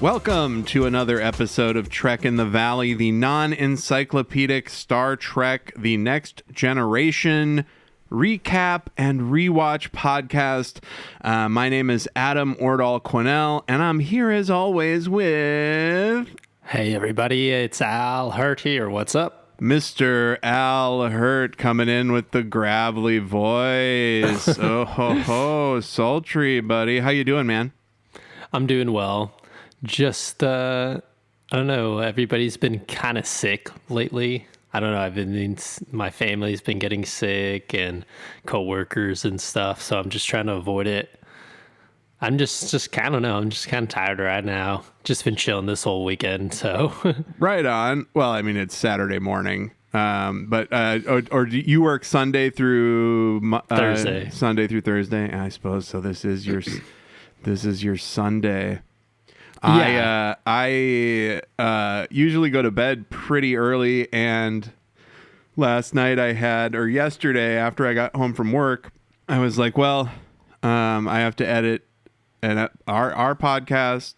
Welcome to another episode of Trek in the Valley, the non-encyclopedic Star Trek The Next Generation recap and rewatch podcast. My name is Adam Ordahl Quinnell, and I'm here as always with... Hey everybody, it's Al Hirt here. What's up? Mr. Al Hirt coming in with the gravelly voice. Oh ho ho, sultry buddy. How you doing, man? I'm doing well. Just, I don't know, everybody's been kind of sick lately. I don't know, my family's been getting sick and coworkers and stuff, so I'm just trying to avoid it. I'm just kind of I'm just kind of tired right now. Just been chilling this whole weekend, so. Right on. Well, I mean, it's Saturday morning, but or do you work Sunday through Thursday? Sunday through Thursday, I suppose. So this is your Sunday. Yeah. I usually go to bed pretty early, and yesterday after I got home from work, I was like, well, I have to edit our podcast,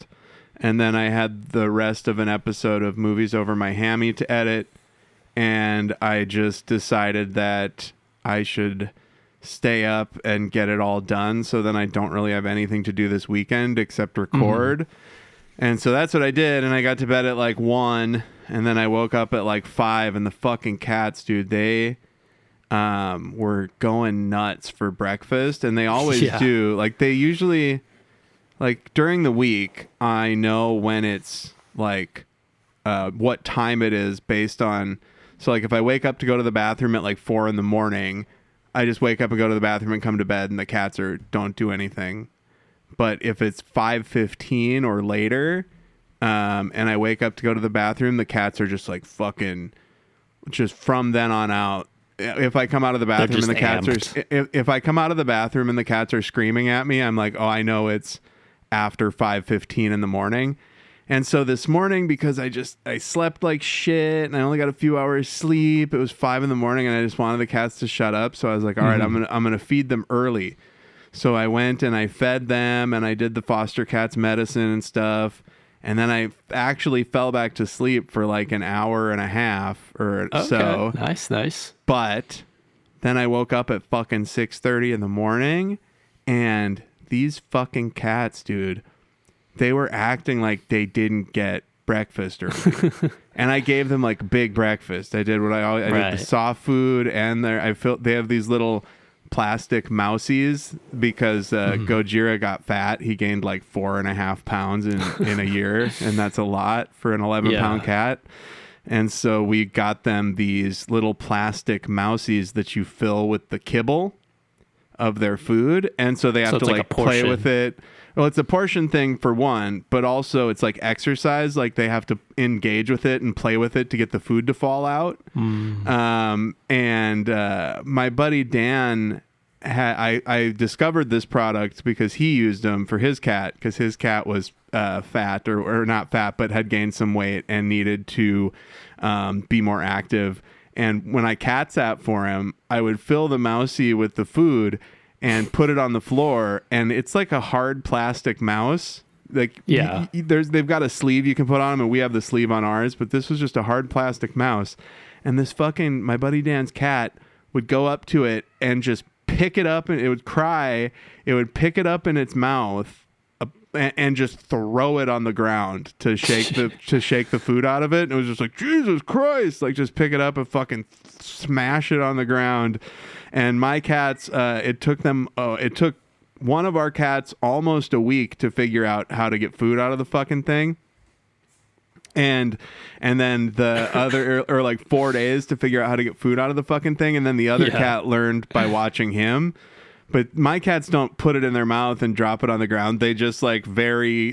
and then I had the rest of an episode of Movies Over My Hammy to edit, and I just decided that I should stay up and get it all done, so then I don't really have anything to do this weekend except record. And so that's what I did, and I got to bed at like 1, and then I woke up at like 5, and the fucking cats, dude, they were going nuts for breakfast, and they always do. Like, they usually, like, during the week, I know when it's, like, what time it is based on, so, like, if I wake up to go to the bathroom at, like, 4 in the morning, I just wake up and go to the bathroom and come to bed, and the cats don't do anything. But if it's 5:15 or later, and I wake up to go to the bathroom, the cats are just like fucking, just from then on out. If I come out of the bathroom and the cats if I come out of the bathroom and the cats are screaming at me, I'm like, oh, I know it's after 5:15 in the morning. And so this morning, because I slept like shit and I only got a few hours sleep, it was 5 in the morning and I just wanted the cats to shut up. So I was like, all right, I'm gonna feed them early. So I went and I fed them and I did the foster cats medicine and stuff. And then I actually fell back to sleep for like an hour and a half or so. Nice. But then I woke up at fucking 6:30 in the morning, and these fucking cats, dude, they were acting like they didn't get breakfast early. And I gave them like big breakfast. I did did the soft food, and they have these little plastic mousies because Gojira got fat. He gained like 4.5 pounds in a year, and that's a lot for an 11-pound cat. And so we got them these little plastic mousies that you fill with the kibble of their food, and so they have to like play with it. Well, it's a portion thing for one, but also it's like exercise. Like they have to engage with it and play with it to get the food to fall out. And my buddy Dan, I discovered this product because he used them for his cat, because his cat was fat or not fat, but had gained some weight and needed to be more active. And when I cat sat for him, I would fill the mousie with the food and put it on the floor, and it's like a hard plastic mouse. Like, they've got a sleeve you can put on them, and we have the sleeve on ours, but this was just a hard plastic mouse. And my buddy Dan's cat would go up to it and just pick it up, and it would cry. It would pick it up in its mouth and just throw it on the ground to shake the food out of it. And it was just like, Jesus Christ, like just pick it up and fucking smash it on the ground. And my cats, it took one of our cats almost a week to figure out how to get food out of the fucking thing. And then the other, or like 4 days to figure out how to get food out of the fucking thing. And then the other cat learned by watching him. But my cats don't put it in their mouth and drop it on the ground. They just very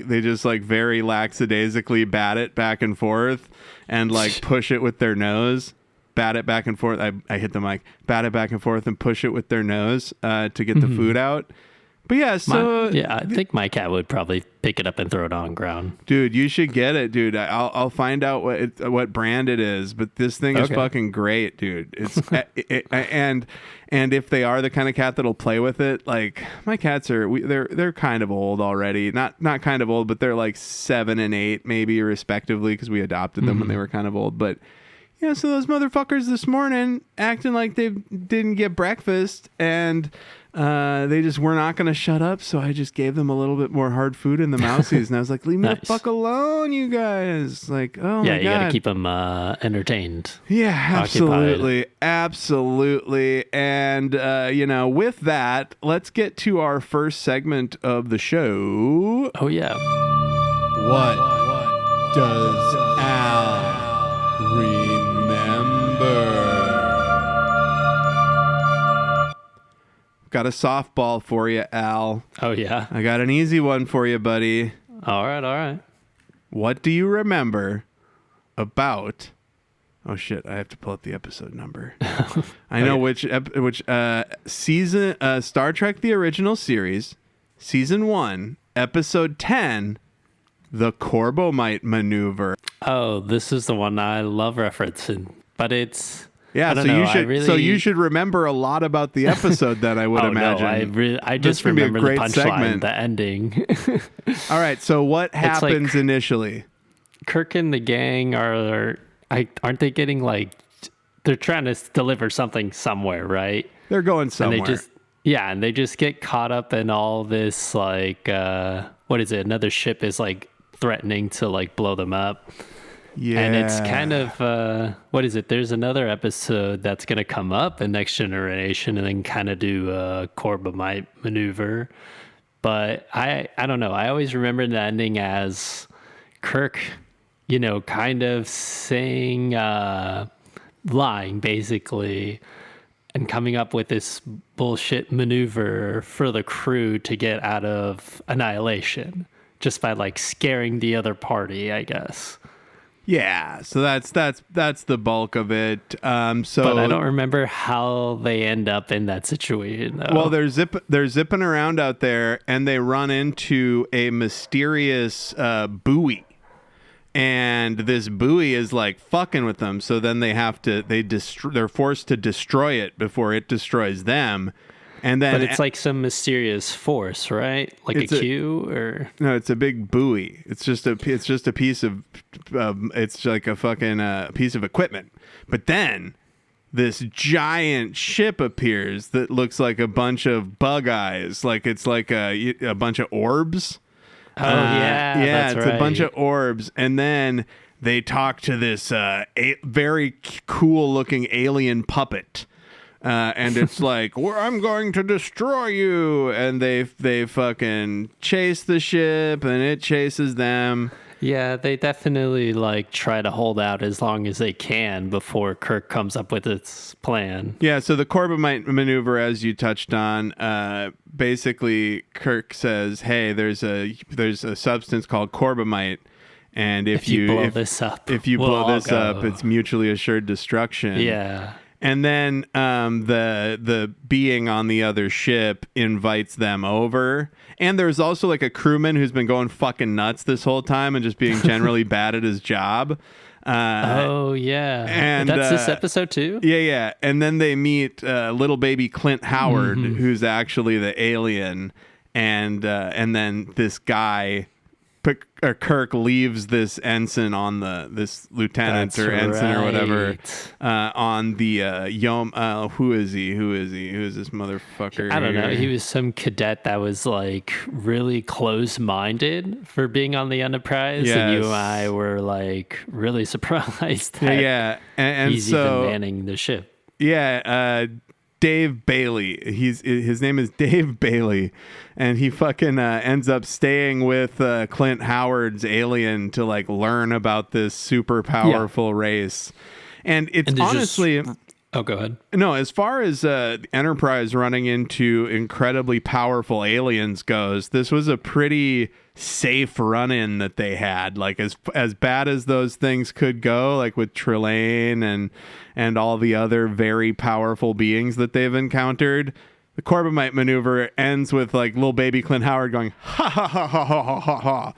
lackadaisically bat it back and forth and like push it with their nose. Bat it back and forth. I hit the mic. Bat it back and forth and push it with their nose to get the food out. But yeah, so I think my cat would probably pick it up and throw it on the ground. dude, you should get it, dude. I'll find out what brand it is, but this thing is fucking great, dude. It's and if they are the kind of cat that'll play with it, like my cats are, they're kind of old already. Not kind of old, but they're like 7 and 8 maybe respectively because we adopted them when they were kind of old. But yeah, so those motherfuckers this morning acting like they didn't get breakfast and. They just were not going to shut up, so I just gave them a little bit more hard food in the mousies, and I was like, leave me the fuck alone, you guys. Like, oh my God. Yeah, you got to keep them entertained. Yeah, absolutely. Occupied. Absolutely. And, with that, let's get to our first segment of the show. Oh, yeah. What does Al remember? Got a softball for you, Al. Oh, yeah? I got an easy one for you, buddy. All right. What do you remember about... Oh, shit. I have to pull up the episode number. I know which season... Star Trek The Original Series, Season 1, Episode 10, The Corbomite Maneuver. Oh, this is the one I love referencing, but it's... Yeah, so you should remember a lot about the episode then, I would imagine. No, I just remember the punchline, the ending. All right, so what happens initially? Kirk and the gang aren't they getting they're trying to deliver something somewhere, right? They're going somewhere. And they just get caught up in all this what is it? Another ship is threatening to blow them up. Yeah. And it's kind of, what is it? There's another episode that's going to come up in Next Generation and then kind of do a Corbomite maneuver. But I don't know. I always remember the ending as Kirk, kind of saying, lying basically, and coming up with this bullshit maneuver for the crew to get out of annihilation just by scaring the other party, I guess. Yeah, so that's the bulk of it. But I don't remember how they end up in that situation, though. Well, they're zipping around out there, and they run into a mysterious buoy, and this buoy is fucking with them. So then they're forced to destroy it before it destroys them. And then, but it's some mysterious force, right? A Q or no? It's a big buoy. It's just a piece of it's like a fucking piece of equipment. But then this giant ship appears that looks like a bunch of bug eyes. It's like a bunch of orbs. Oh yeah, it's a bunch of orbs, and then they talk to this very cool looking alien puppet. And it's I'm going to destroy you, and they fucking chase the ship, and it chases them. Yeah, they definitely try to hold out as long as they can before Kirk comes up with its plan. Yeah, so the Corbomite maneuver, as you touched on, basically Kirk says, "Hey, there's a substance called Corbomite, and if you blow this up, it's mutually assured destruction." Yeah. And then the being on the other ship invites them over. And there's also a crewman who's been going fucking nuts this whole time and just being generally bad at his job. Oh, yeah. And that's this episode too? Yeah. And then they meet little baby Clint Howard, who's actually the alien. And then this guy... Kirk leaves this ensign on this lieutenant ensign or whatever on the who is this motherfucker? I don't know. He was some cadet that was really close-minded for being on the Enterprise, and you and I were really surprised that and he's so, even manning the ship. Yeah, Dave Bailey. His name is Dave Bailey, and he fucking ends up staying with Clint Howard's alien to learn about this super powerful race. And it's honestly... Oh, go ahead. No, as far as Enterprise running into incredibly powerful aliens goes, this was a pretty safe run-in that they had. As bad as those things could go, with Trelane and all the other very powerful beings that they've encountered, the Corbomite maneuver ends with like little baby Clint Howard going, ha ha ha ha ha ha ha ha.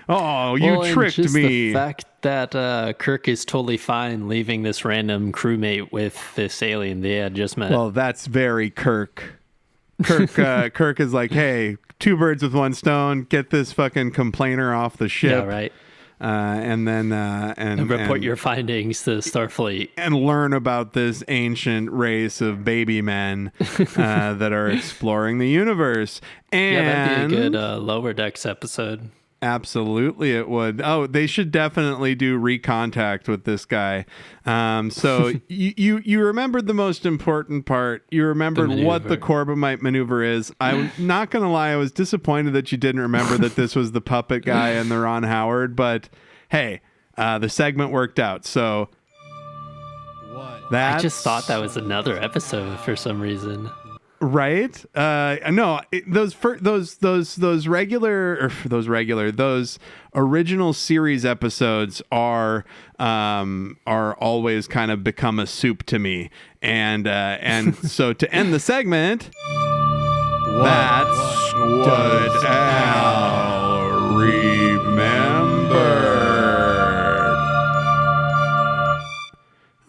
Oh, you tricked and just me. The fact that Kirk is totally fine leaving this random crewmate with this alien they had just met. Well, that's very Kirk. Kirk is like, hey, two birds with one stone. Get this fucking complainer off the ship. Yeah, right. And then and report your findings to Starfleet and learn about this ancient race of baby men that are exploring the universe. And yeah, that'd be a good Lower Decks episode. Absolutely, it would. Oh, they should definitely do recontact with this guy. So you remembered the most important part. You remembered what the Corbomite maneuver is. I'm not going to lie. I was disappointed that you didn't remember that this was the puppet guy and the Ron Howard. But hey, the segment worked out. So I just thought that was another episode for some reason. Right? No, those original series episodes are always kind of become a soup to me. And so to end the segment, that's what Al remembered.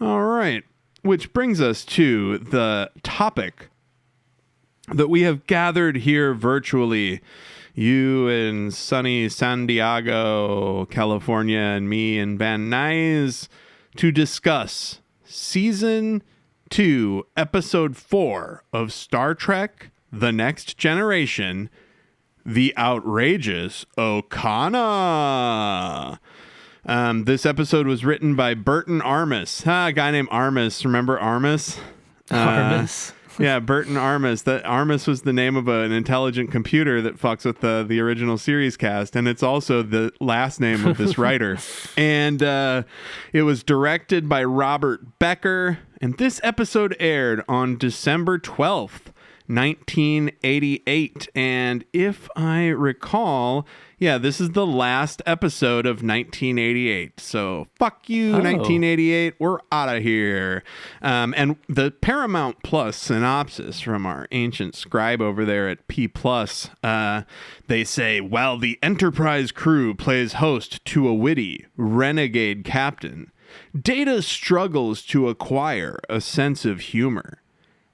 All right, which brings us to the topic that we have gathered here virtually, you in sunny San Diego, California, and me in Van Nuys, to discuss Season 2, Episode 4 of Star Trek: The Next Generation, The Outrageous Okona. This episode was written by Burton Armus. A guy named Armus. Remember Armus? Armus? Yeah, Burton Armus. That Armus was the name of an intelligent computer that fucks with the original series cast, and it's also the last name of this writer. And it was directed by Robert Becker, and this episode aired on December 12th, 1988. And if I recall, yeah, this is the last episode of 1988. So fuck you, 1988. We're out of here. And the Paramount Plus synopsis from our ancient scribe over there at P Plus, they say, while the Enterprise crew plays host to a witty renegade captain, Data struggles to acquire a sense of humor.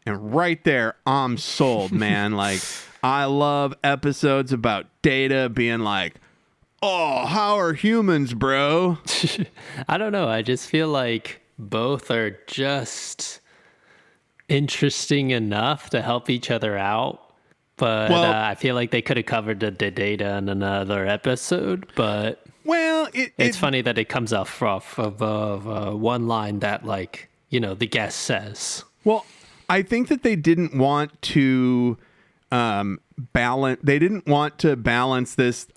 And right there, I'm sold, man. Like, I love episodes about Data being like, oh, how are humans, bro? I don't know. I just feel like both are just interesting enough to help each other out. But I feel like they could have covered the Data in another episode. But it's funny that it comes off of one line that, like, you know, the guest says. Well, I think that they didn't want to balance. They didn't want to balance this.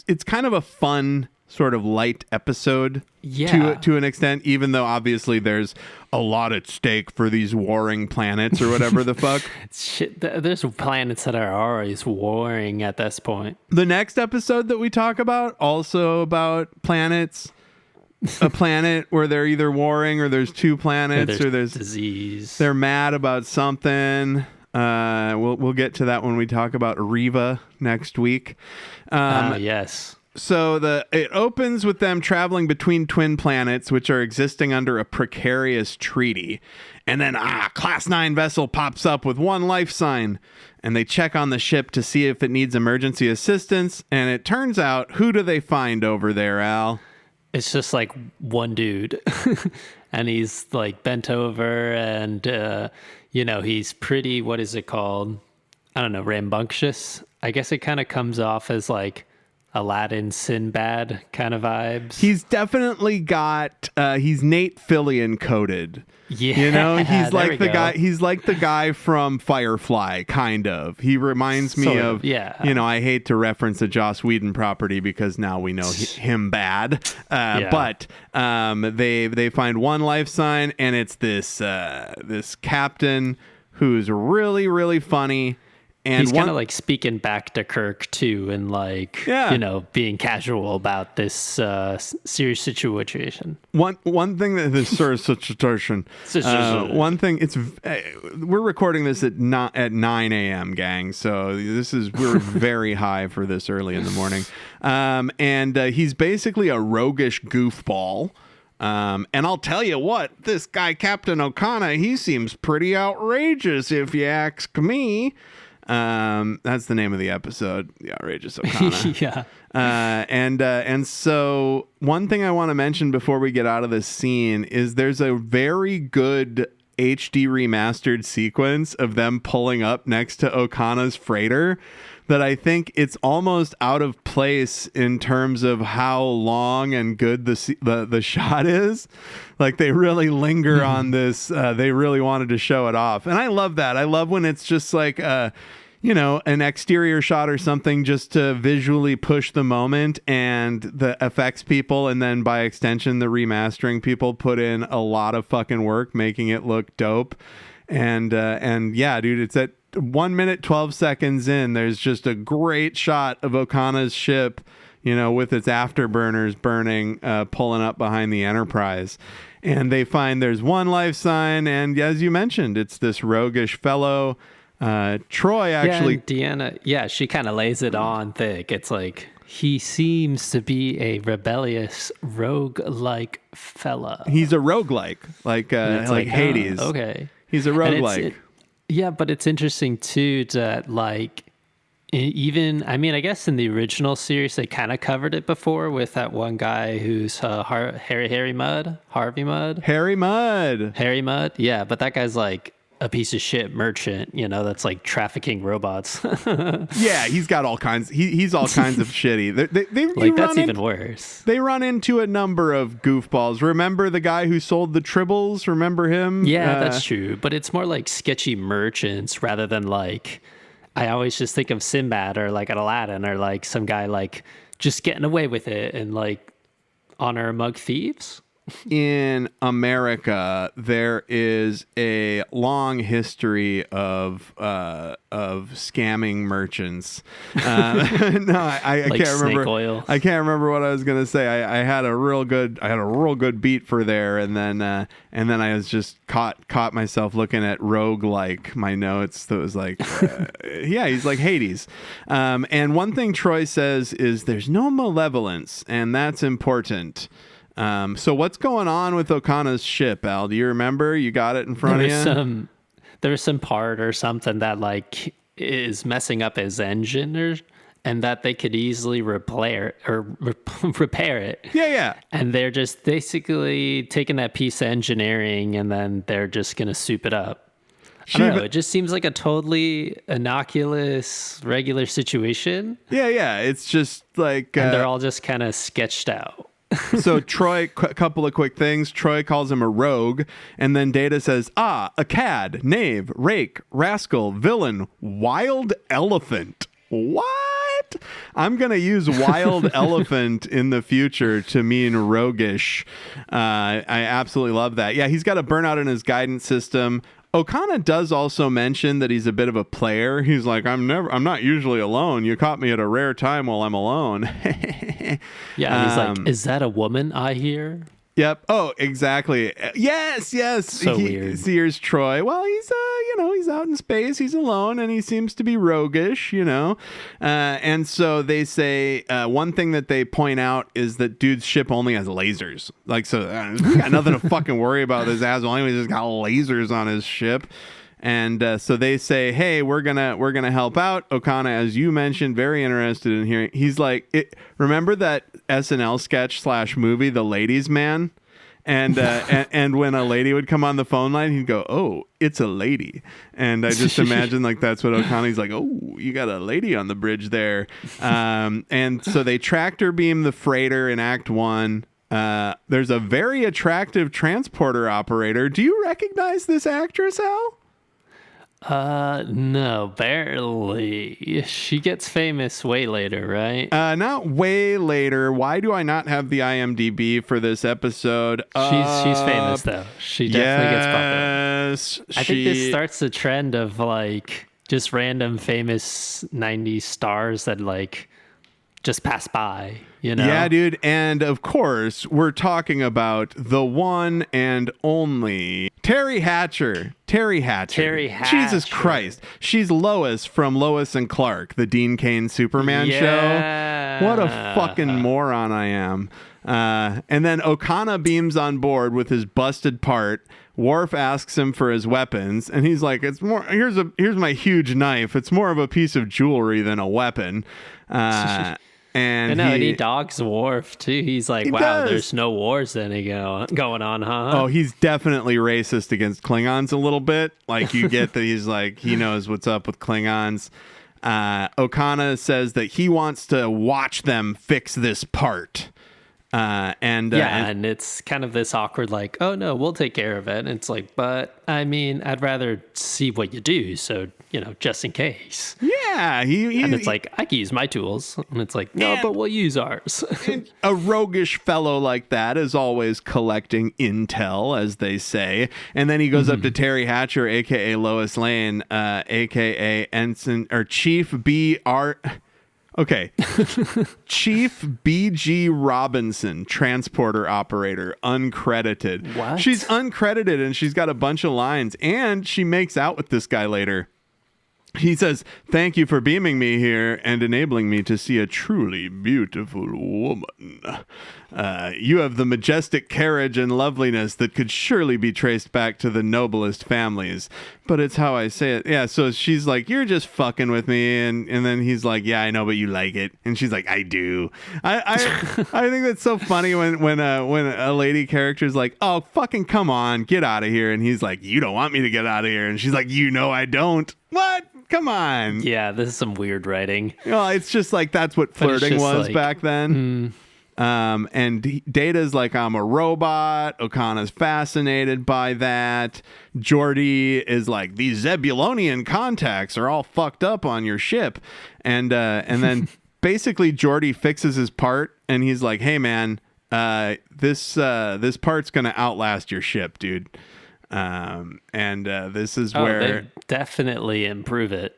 It's kind of a fun sort of light episode, to an extent. Even though obviously there's a lot at stake for these warring planets or whatever the fuck. Shit, there's planets that are always warring at this point. The next episode that we talk about, also about planets. A planet where they're either warring or there's two planets or there's disease. They're mad about something. We'll get to that when we talk about Riva next week. Yes. So it opens with them traveling between twin planets, which are existing under a precarious treaty. And then Class 9 vessel pops up with one life sign. And they check on the ship to see if it needs emergency assistance. And it turns out, who do they find over there, Al? It's just like one dude. And he's like bent over and, he's pretty, what is it called? I don't know, rambunctious. I guess it kind of comes off as like Aladdin, Sinbad kind of vibes. He's definitely got, he's Nate Fillion coded. Yeah. You know, he's like the guy, he's like the guy from Firefly, kind of. He reminds me of, you know, I hate to reference a Joss Whedon property because now we know him bad. But they find one life sign, and it's this captain who's really, really funny. He's kind of like speaking back to Kirk too, and like being casual about this serious situation. One thing that this sort of situation. One thing, we're recording this at 9 a.m. gang, so we're very high for this early in the morning. And he's basically a roguish goofball. And I'll tell you what, this guy Captain Okona, he seems pretty outrageous if you ask me. That's the name of the episode, The Outrageous Okona. Yeah. And so one thing I want to mention before we get out of this scene is there's a very good HD remastered sequence of them pulling up next to Okona's freighter that I think it's almost out of place in terms of how long and good the shot is. Like they really linger on this. They really wanted to show it off. And I love that. I love when it's just like, an exterior shot or something just to visually push the moment, and the effects people, and then by extension, the remastering people put in a lot of fucking work making it look dope. And yeah, dude, it's at 1 minute, 12 seconds in, there's just a great shot of Okona's ship, with its afterburners burning, pulling up behind the Enterprise. And they find there's one life sign. And as you mentioned, it's this roguish fellow. Troy actually. Yeah, Deanna, she kind of lays it on thick. It's like, he seems to be a rebellious rogue-like fella. He's a roguelike, like Hades. Okay. He's a roguelike. Yeah, but it's interesting too that like I guess in the original series they kind of covered it before with that one guy who's Harry Mudd. Yeah, but that guy's like a piece of shit merchant, that's like trafficking robots. Yeah, he's got all kinds. He's all kinds of shitty. That's even worse. They run into a number of goofballs. Remember the guy who sold the tribbles? Remember him? Yeah, that's true. But it's more like sketchy merchants rather than like, I always just think of Sinbad or like an Aladdin or like some guy like just getting away with it and like honor mug thieves. In America, there is a long history of scamming merchants. No, I like can't remember. Oil. I can't remember what I was gonna say. I had a real good beat for there, and then I was just caught myself looking at rogue-like my notes. That was like, yeah, he's like Hades. And one thing Troy says is there's no malevolence, and that's important. So what's going on with Okona's ship, Al? Do you remember? You got it in front of you? There's some part or something that like is messing up his engine, and that they could easily repair it. Yeah. And they're just basically taking that piece of engineering and then they're just gonna soup it up. I don't know. It just seems like a totally innocuous, regular situation. Yeah. It's just like, and they're all just kind of sketched out. So Troy, a couple of quick things. Troy calls him a rogue, and then Data says, a cad, knave, rake, rascal, villain, wild elephant. What? I'm going to use wild elephant in the future to mean roguish. I absolutely love that. Yeah, he's got a burnout in his guidance system. Okona does also mention that he's a bit of a player. He's like, I'm not usually alone. You caught me at a rare time while I'm alone. Yeah, and he's like, is that a woman I hear? Yep. Oh, exactly. Yes. So weird. Here's Troy. Well, he's he's out in space. He's alone, and he seems to be roguish. And so they say one thing that they point out is that dude's ship only has lasers. Like, so we got nothing to fucking worry about. This asshole anyway just got lasers on his ship. And so they say, hey, we're gonna help out. Okona, as you mentioned, very interested in hearing. He's like, remember that SNL sketch / movie, The Ladies Man? And and when a lady would come on the phone line, he'd go, oh, it's a lady. And I just imagine like that's what Okona's like, oh, you got a lady on the bridge there. And so they tractor beam the freighter in Act 1. There's a very attractive transporter operator. Do you recognize this actress, Al? No, barely. She gets famous way later, right? Not way later. Why do I not have the IMDb for this episode? She's famous though. She definitely gets popular. Yes, I think this starts the trend of like just random famous 90s stars that like just pass by, you know? Yeah, dude. And of course, we're talking about the one and only Terry Hatcher. Terry Hatcher. Jesus Christ. She's Lois from Lois and Clark, the Dean Cain Superman show. What a fucking moron I am. And then Okona beams on board with his busted part. Worf asks him for his weapons, and he's like, "It's more. Here's my huge knife. It's more of a piece of jewelry than a weapon." And he dogs Worf too. He's like, "Wow, there's no wars any going on, huh?" Oh, he's definitely racist against Klingons a little bit. Like, you get that he's like, he knows what's up with Klingons. Okona says that he wants to watch them fix this part. And it's kind of this awkward, like, oh no, we'll take care of it. And it's like, but I mean, I'd rather see what you do. So, just in case. Yeah. And it's like, I can use my tools. And it's like, no, but we'll use ours. A roguish fellow like that is always collecting intel, as they say. And then he goes up to Terry Hatcher, a.k.a. Lois Lane, a.k.a. Ensign or Chief B.R. Okay. Chief B.G. Robinson, transporter operator, uncredited. What? She's uncredited and she's got a bunch of lines, and she makes out with this guy later. He says, "Thank you for beaming me here and enabling me to see a truly beautiful woman. You have the majestic carriage and loveliness that could surely be traced back to the noblest families. But it's how I say it." Yeah, so she's like, "You're just fucking with me." And then he's like, "Yeah, I know, but you like it." And she's like, "I do." I think that's so funny when a lady character is like, "Oh, fucking come on, get out of here." And he's like, "You don't want me to get out of here." And she's like, I don't." What? Come on. Yeah, this is some weird writing. Well, it's just like that's what flirting was like, back then. And Data's like, "I'm a robot." Okona's fascinated by that. Geordi is like, "These Zebulonian contacts are all fucked up on your ship." And then basically Geordi fixes his part, and he's like, "Hey man, this part's gonna outlast your ship, dude." This is where they definitely improve it.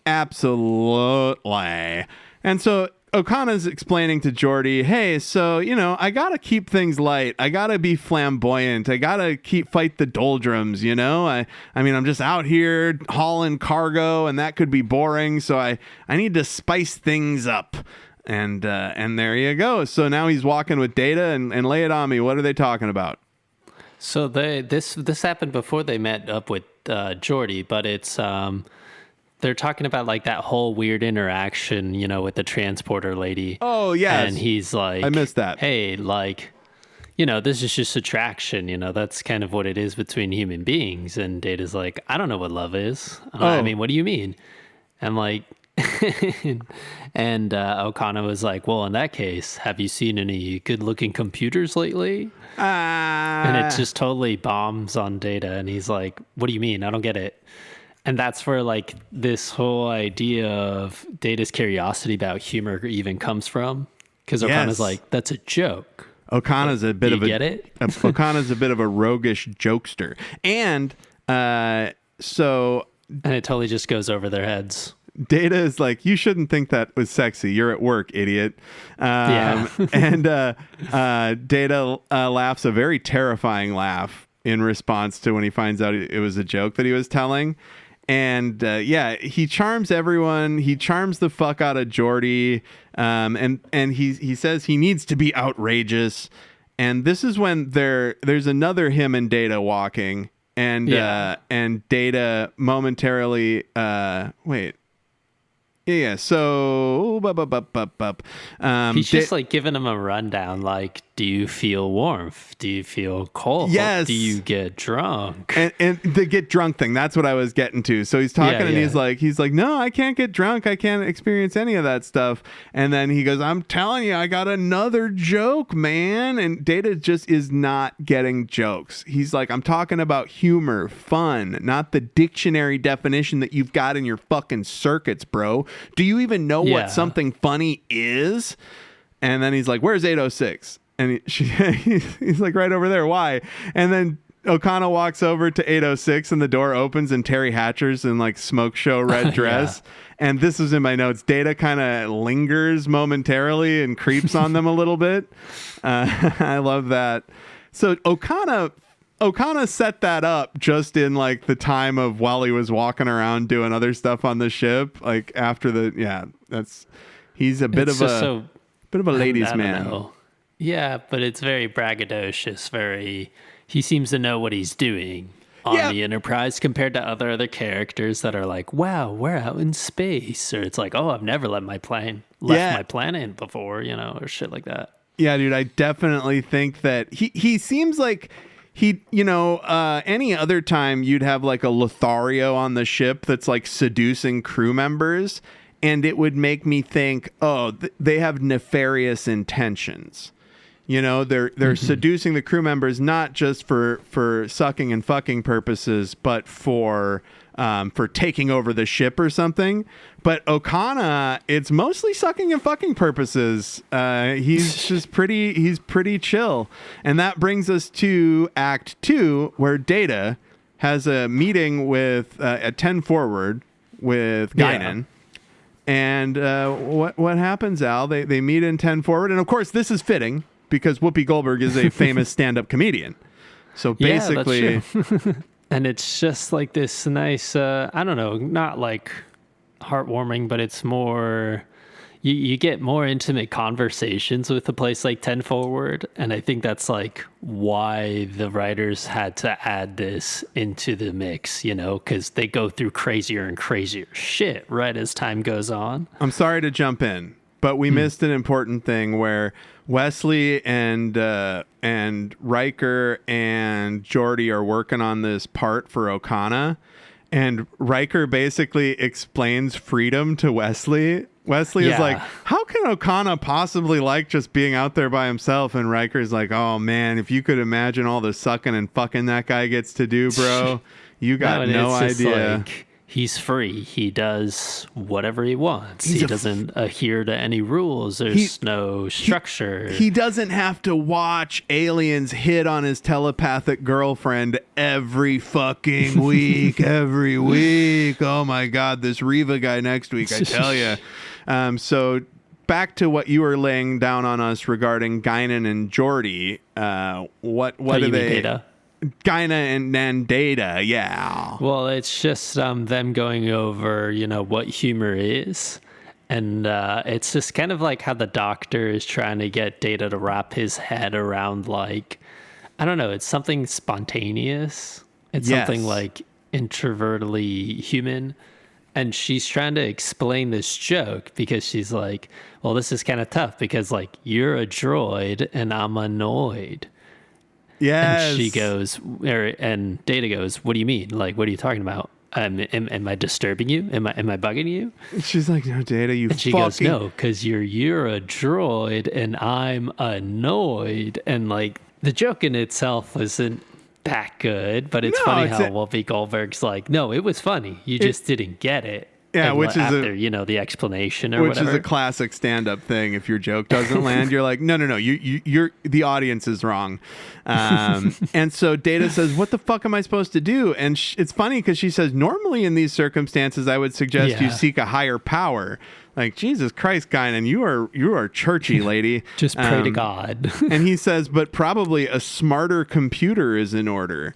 Absolutely. And so Okona's explaining to Geordi, "Hey, so, I got to keep things light. I got to be flamboyant. I got to fight the doldrums, I mean, I'm just out here hauling cargo, and that could be boring. So I need to spice things up." And there you go. So now he's walking with Data, and lay it on me. What are they talking about? So this happened before they met up with Geordi, but it's they're talking about like that whole weird interaction, with the transporter lady. Oh yes, and he's like, I missed that. Hey, like, this is just attraction. That's kind of what it is between human beings. And Data's like, I don't know what love is. I mean, what do you mean? And like. And Okona was like, "Well, in that case, have you seen any good-looking computers lately?" And it just totally bombs on Data, and he's like, "What do you mean? I don't get it." And that's where like this whole idea of Data's curiosity about humor even comes from, because Okona's like, "That's a joke." Okona's a bit of get it? Okona's a bit of a roguish jokester, and and it totally just goes over their heads. Data is like, "You shouldn't think that was sexy. You're at work, idiot." And Data laughs a very terrifying laugh in response to when he finds out it was a joke that he was telling. And he charms everyone. He charms the fuck out of Geordi. And he says he needs to be outrageous. And this is when there's another him and Data walking. And Data momentarily wait. Yeah, so he's just like giving him a rundown, like, do you feel warmth? Do you feel cold? Yes. Do you get drunk? And the get drunk thing, that's what I was getting to. So he's talking and he's like, "No, I can't get drunk. I can't experience any of that stuff." And then he goes, "I'm telling you, I got another joke, man." And Data just is not getting jokes. He's like, "I'm talking about humor, fun, not the dictionary definition that you've got in your fucking circuits, bro. Do you even know what something funny is?" And then he's like, "Where's 806? And he's like, "Right over there. Why?" And then Okona walks over to 806 and the door opens and Terry Hatcher's in like smoke show red dress. And this is in my notes. Data kind of lingers momentarily and creeps on them a little bit. I love that. So Okona set that up just in like the time of while he was walking around doing other stuff on the ship. Like after he's a bit of a ladies' man. Yeah, but it's very braggadocious. He seems to know what he's doing on the Enterprise compared to other characters that are like, wow, we're out in space. Or it's like, oh, I've never left my planet before, or shit like that. Yeah, dude, I definitely think that he seems like any other time you'd have like a Lothario on the ship that's like seducing crew members, and it would make me think, oh, they have nefarious intentions. They're seducing the crew members not just for sucking and fucking purposes, but for taking over the ship or something. But Okona, it's mostly sucking and fucking purposes. He's pretty chill. And that brings us to Act 2, where Data has a meeting with at 10 Forward with Guinan. Yeah. And what happens, Al? They meet in 10 Forward. And of course, this is fitting, because Whoopi Goldberg is a famous stand-up comedian. So basically... Yeah, that's true. And it's just like this nice, I don't know, not like heartwarming, but it's more... You get more intimate conversations with a place like 10 Forward. And I think that's like why the writers had to add this into the mix, because they go through crazier and crazier shit right as time goes on. I'm sorry to jump in, but we missed an important thing where Wesley and Riker and Geordi are working on this part for Okona, and Riker basically explains freedom to Wesley. Wesley is like, how can Okona possibly like just being out there by himself? And Riker's like, oh man, if you could imagine all the sucking and fucking that guy gets to do, bro, you got no idea. He's free. He does whatever he wants. He doesn't adhere to any rules. There's no structure. He doesn't have to watch aliens hit on his telepathic girlfriend every fucking week. Every week. Oh my God, this Riva guy next week, I tell you. So back to what you were laying down on us regarding Guinan and Geordi. What do they... Data? Guinan and Data, yeah. Well, it's just them going over, what humor is. And it's just kind of like how the Doctor is trying to get Data to wrap his head around, like, I don't know, it's something spontaneous. It's something like introvertedly human. And she's trying to explain this joke because she's like, well, this is kind of tough because, like, you're a droid and I'm annoyed. Yes. And she goes, and Data goes, what do you mean? Like, what are you talking about? Am I disturbing you? Am I bugging you? She's like, no, Data, you and she goes, no, because you're a droid and I'm annoyed. And like, the joke in itself isn't that good, but it's funny how Whoopi Goldberg's like, no, it was funny. You just didn't get it. Yeah, and which is after, the explanation or whatever. Which is a classic stand-up thing. If your joke doesn't land, you're like, no, you're the audience is wrong. And so Data says, what the fuck am I supposed to do? And it's funny because she says, normally in these circumstances, I would suggest you seek a higher power. Like, Jesus Christ, Guinan, you are churchy, lady. Just pray to God. And he says, but probably a smarter computer is in order.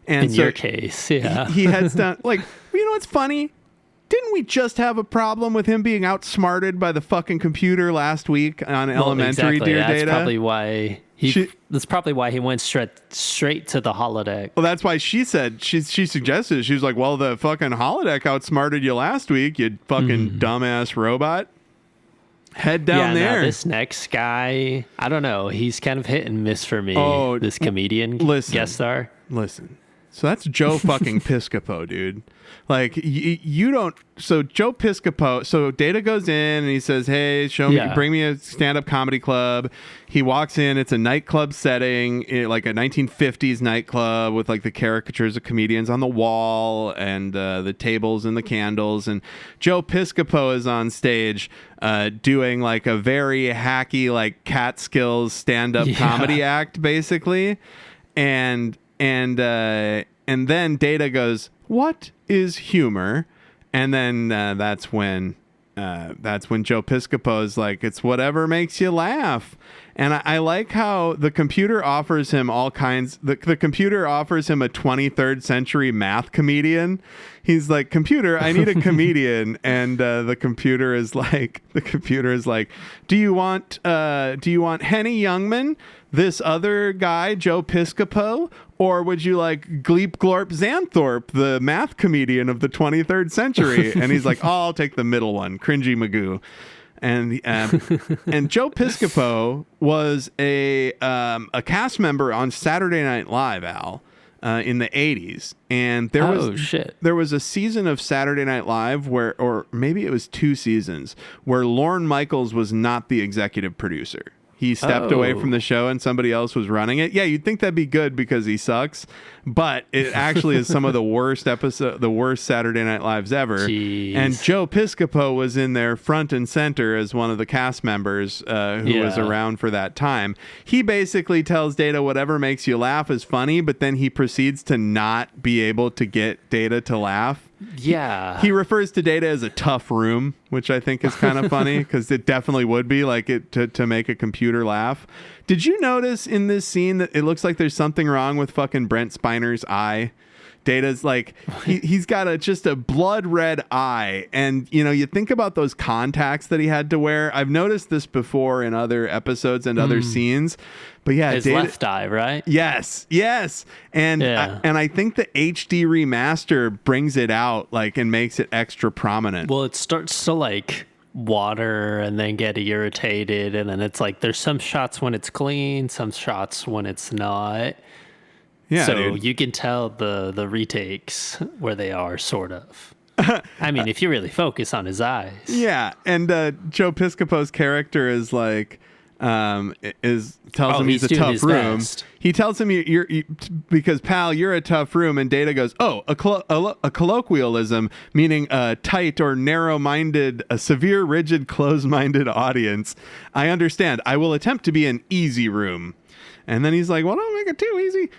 And in your case, yeah. He heads down. Like, what's funny? Didn't we just have a problem with him being outsmarted by the fucking computer last week on Elementary, exactly. Dear That's Data? That's probably why he went straight to the holodeck. Well, that's why she said, she suggested, she was like, well, the fucking holodeck outsmarted you last week, you fucking dumbass robot. Head down there. No, this next guy, I don't know. He's kind of hit and miss for me. Oh, this comedian guest star. Listen. So that's Joe fucking Piscopo, dude. Like, you don't... So Joe Piscopo... So Data goes in and he says, hey, bring me a stand-up comedy club. He walks in. It's a nightclub setting, like a 1950s nightclub with, like, the caricatures of comedians on the wall and the tables and the candles. And Joe Piscopo is on stage doing, like, a very hacky, like, Catskills stand-up comedy act, basically. And and then Data goes, "What is humor?" And then that's when Joe Piscopo is like, "It's whatever makes you laugh." And I like how the computer offers him all kinds. The computer offers him a 23rd century math comedian. He's like, "Computer, I need a comedian." And the computer is like, "Do you want Henny Youngman, this other guy, Joe Piscopo, or would you like Gleep Glorp Xanthorpe, the math comedian of the 23rd century?" And he's like, "Oh, I'll take the middle one, Cringy Magoo." And Joe Piscopo was a cast member on Saturday Night Live, Al, in the 80s. And there was a season of Saturday Night Live or maybe it was 2 seasons, where Lorne Michaels was not the executive producer. He stepped away from the show and somebody else was running it. Yeah, you'd think that'd be good because he sucks, but it actually is some of the worst Saturday Night Lives ever. Jeez. And Joe Piscopo was in there front and center as one of the cast members who was around for that time. He basically tells Data whatever makes you laugh is funny, but then he proceeds to not be able to get Data to laugh. Yeah. He refers to Data as a tough room, which I think is kind of funny because it definitely would be like it to make a computer laugh. Did you notice in this scene that it looks like there's something wrong with fucking Brent Spiner's eye? Data's like, he's got just a blood red eye. And, you think about those contacts that he had to wear. I've noticed this before in other episodes and other scenes. But yeah, his left eye, right? Yes. And I think the HD remaster brings it out and makes it extra prominent. Well, it starts to water and then get irritated. And then it's there's some shots when it's clean, some shots when it's not. Yeah, so dude. You can tell the retakes where they are, sort of. I mean, if you really focus on his eyes. Yeah, and Joe Piscopo's character is tells him he's a tough room. Best. He tells him you're because pal, you're a tough room, and Data goes, "Oh, a colloquialism meaning a tight or narrow-minded, a severe, rigid, closed-minded audience. I understand. I will attempt to be an easy room." And then he's like, "Well, don't make it too easy."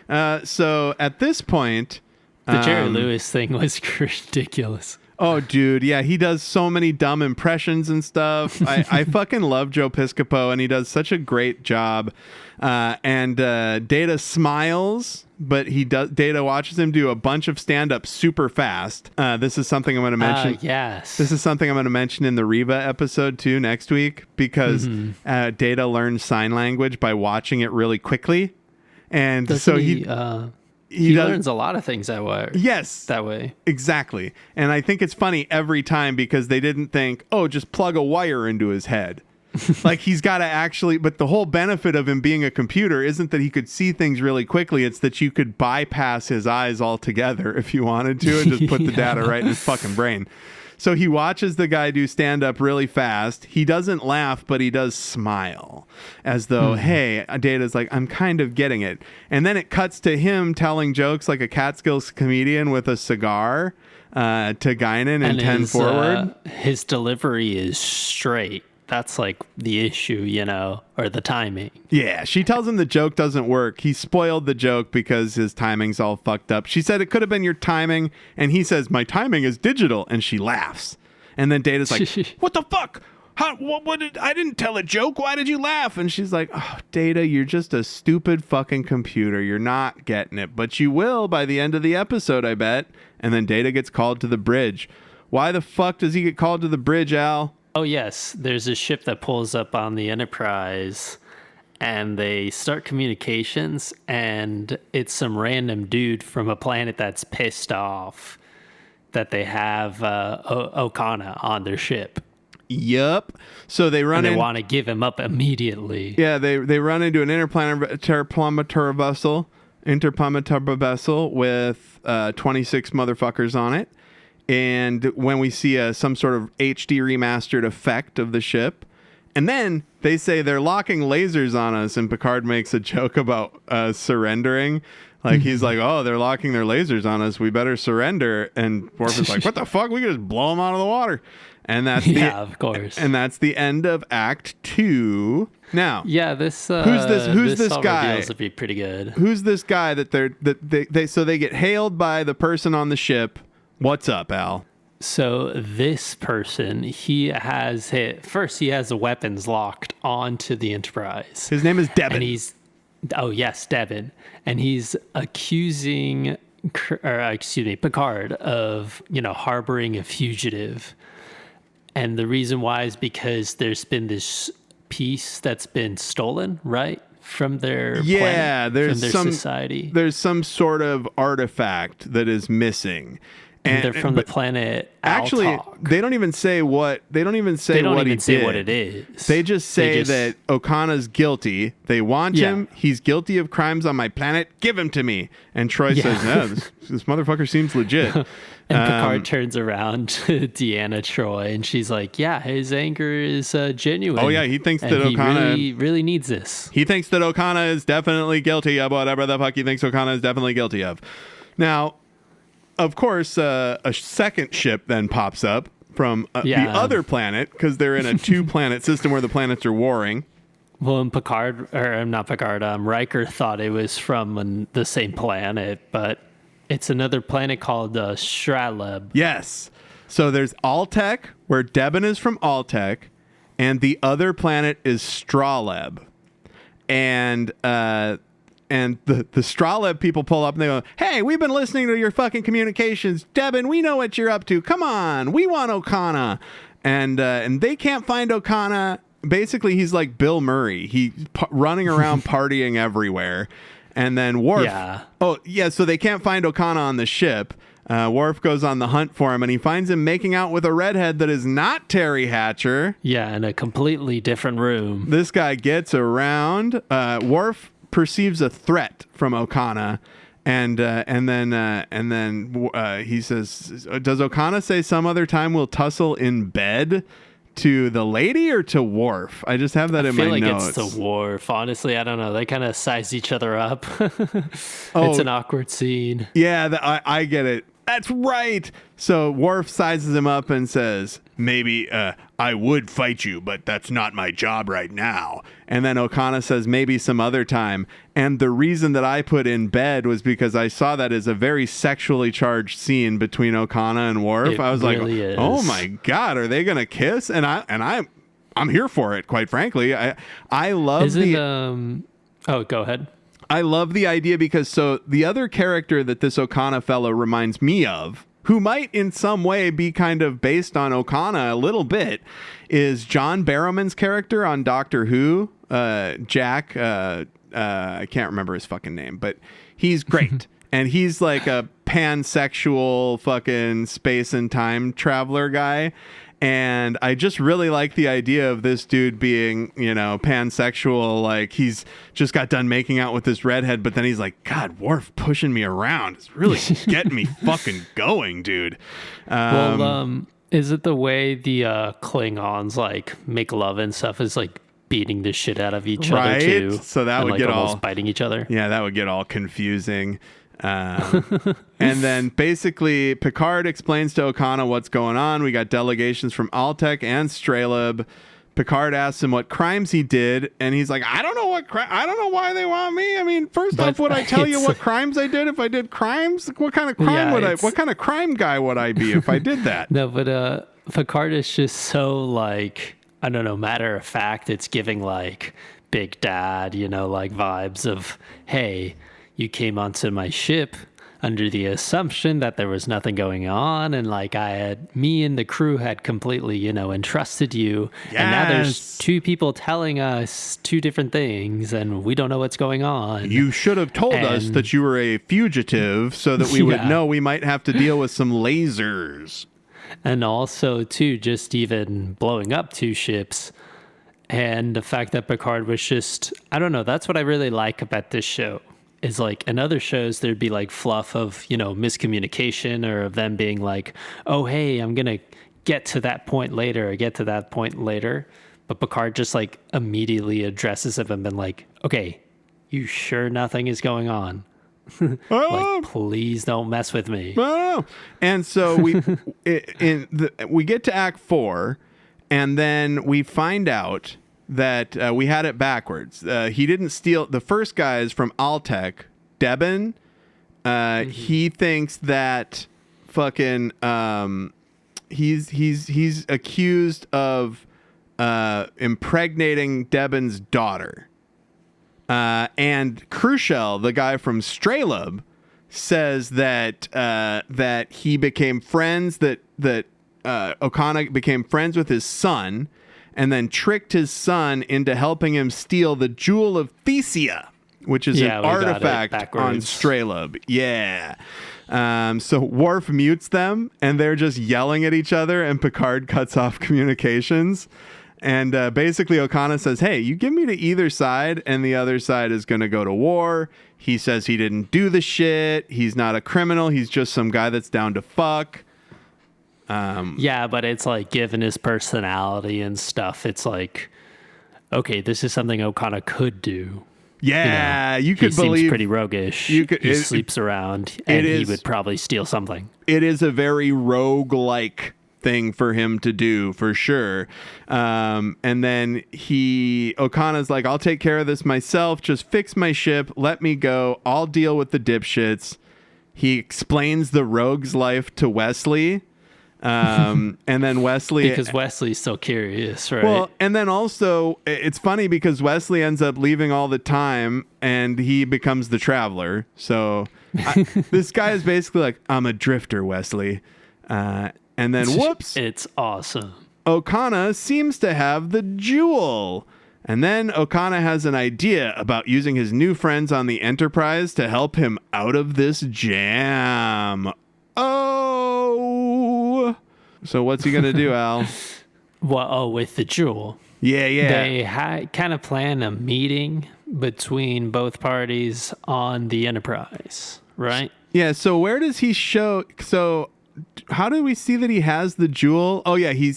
So at this point, the Jerry Lewis thing was ridiculous. Oh, dude. Yeah, he does so many dumb impressions and stuff. I fucking love Joe Piscopo, and he does such a great job. And Data smiles, but Data watches him do a bunch of stand-up super fast. This is something I'm going to mention. Yes. This is something I'm going to mention in the Reva episode, too, next week, because Data learns sign language by watching it really quickly. And so he learns a lot of things that way. Yes. That way. Exactly. And I think it's funny every time because they didn't think, oh, just plug a wire into his head. He's got to actually, but the whole benefit of him being a computer isn't that he could see things really quickly. It's that you could bypass his eyes altogether if you wanted to and just put the data right in his fucking brain. So he watches the guy do stand-up really fast. He doesn't laugh, but he does smile as though, hey, Data's like, I'm kind of getting it. And then it cuts to him telling jokes like a Catskills comedian with a cigar to Guinan and 10 forward. His delivery is straight. That's the issue, or the timing. Yeah, she tells him the joke doesn't work. He spoiled the joke because his timing's all fucked up. She said it could have been your timing, and he says, my timing is digital, and she laughs. And then Data's like, what the fuck? I didn't tell a joke. Why did you laugh? And she's like, oh, Data, you're just a stupid fucking computer. You're not getting it. But you will by the end of the episode, I bet. And then Data gets called to the bridge. Why the fuck does he get called to the bridge, Al? Oh, yes. There's a ship that pulls up on the Enterprise, and they start communications, and it's some random dude from a planet that's pissed off that they have Okona on their ship. Yup. So they run and they want to give him up immediately. Yeah, they run into an interplanetary vessel with 26 motherfuckers on it. And when we see some sort of HD remastered effect of the ship, And then they say they're locking lasers on us, and Picard makes a joke about surrendering. Like, he's like, oh, they're locking their lasers on us. We better surrender. And Worf is like, what the fuck? We can just blow them out of the water. And that's of course. And that's the end of Act 2. Now, this who's this guy? Reveals to be pretty good. Who's this guy that they get hailed by the person on the ship? What's up, Al? So this person, he has the weapons locked onto the Enterprise. His name is Devin. And Devin. And he's accusing, Picard of, harboring a fugitive. And the reason why is because there's been this piece that's been stolen, right? From their planet, from their society. There's some sort of artifact that is missing. And they're from the planet Actually, Altok. they don't even say what he did. What it is. They just say that Okona's guilty. They want him. He's guilty of crimes on my planet. Give him to me. And Troy says, no, this motherfucker seems legit. And Picard turns around to Deanna Troi, and she's like, yeah, his anger is genuine. Oh, yeah, he thinks that Okona... He really needs this. He thinks that Okona is definitely guilty of whatever the fuck he thinks Okona is definitely guilty of. Now... Of course, a second ship then pops up from the other planet, because they're in a 2-planet system where the planets are warring. Well, and Riker thought it was from the same planet, but it's another planet called Straleb. Yes. So there's Altek, where Devin is from Altek, and the other planet is Straleb. And the Straleb people pull up and they go, hey, we've been listening to your fucking communications. Devin, we know what you're up to. Come on. We want Okona. And they can't find Okona. Basically, he's like Bill Murray. He's running around partying everywhere. And then Worf. Yeah. Oh, yeah. So they can't find Okona on the ship. Worf goes on the hunt for him, and he finds him making out with a redhead that is not Terry Hatcher. Yeah, in a completely different room. This guy gets around. Worf perceives a threat from Okona, and then he says, does Okona say some other time we'll tussle in bed? To the lady or to Worf? I just have that in my notes. I feel like it's to Worf. Honestly, I don't know. They kind of size each other up. It's an awkward scene. Yeah, I get it. That's right. So Worf sizes him up and says, maybe I would fight you, but that's not my job right now. And then Okona says, maybe some other time. And the reason that I put in bed was because I saw that as a very sexually charged scene between Okona and Worf. I was really like, is. oh my God, are they going to kiss? And I'm here for it, quite frankly. I love Oh, go ahead. I love the idea because the other character that this Okona fellow reminds me of, who might in some way be kind of based on Okona a little bit, is John Barrowman's character on Doctor Who. Jack, I can't remember his fucking name, but he's great. And he's like a pansexual fucking space and time traveler guy. And I just really like the idea of this dude being, pansexual. Like, he's just got done making out with this redhead, but then he's like, God, Worf pushing me around. It's really getting me fucking going, dude. Is it the way the Klingons, like, make love and stuff is, like, beating the shit out of each other, too? So that would get almost biting each other? Yeah, that would get all confusing. And then basically Picard explains to Okona what's going on. We got delegations from Altek and Straleb. Picard asks him what crimes he did, and he's like, I don't know I don't know why they want me. I mean, first off, would I tell you what crimes I did if I did crimes? What kind of crime what kind of crime guy would I be if I did that? No, but Picard is just so, like, I don't know, matter of fact. It's giving, like, Big Dad, like vibes of, hey, you came onto my ship under the assumption that there was nothing going on, and like me and the crew had completely, entrusted you. Yes. And now there's two people telling us two different things, and we don't know what's going on. You should have told us that you were a fugitive so that we would know we might have to deal with some lasers. And also, too, just even blowing up two ships. And the fact that Picard was just, I don't know, that's what I really like about this show. Is like in other shows there'd be like fluff of miscommunication or of them being like, oh hey, I'm gonna get to that point later or get to that point later, But Picard just like immediately addresses him and been like, okay, you sure nothing is going on? Like, please don't mess with me. Oh. And so we get to Act 4, and then we find out that we had it backwards. He didn't steal. The first guy is from Altec, Deben. He thinks that fucking he's accused of impregnating Deben's daughter. And Crucial, the guy from Straleb, says that that he became friends, that Okona became friends with his son, and then tricked his son into helping him steal the Jewel of Thesia, which is an artifact on Straleb. Yeah. So Worf mutes them, and they're just yelling at each other, and Picard cuts off communications. And basically Okona says, hey, you give me to either side, and the other side is going to go to war. He says he didn't do the shit. He's not a criminal. He's just some guy that's down to fuck. Yeah, but it's like, given his personality and stuff, it's like, okay, this is something Okona could do. Yeah, you could believe. He seems pretty roguish. He sleeps around, and he would probably steal something. It is a very rogue-like thing for him to do, for sure. And then Okona's like, I'll take care of this myself. Just fix my ship. Let me go. I'll deal with the dipshits. He explains the rogue's life to Wesley. And then Wesley, because Wesley's so curious, right? Well, and then also it's funny because Wesley ends up leaving all the time, and he becomes the traveler. So this guy is basically like, I'm a drifter, Wesley. And then whoops, it's awesome. Okona seems to have the jewel. And then Okona has an idea about using his new friends on the Enterprise to help him out of this jam. Oh. So what's he going to do, Al? Well, with the jewel. Yeah. They kind of plan a meeting between both parties on the Enterprise, right? Yeah, so where does he show... So how do we see that he has the jewel? Oh, yeah, he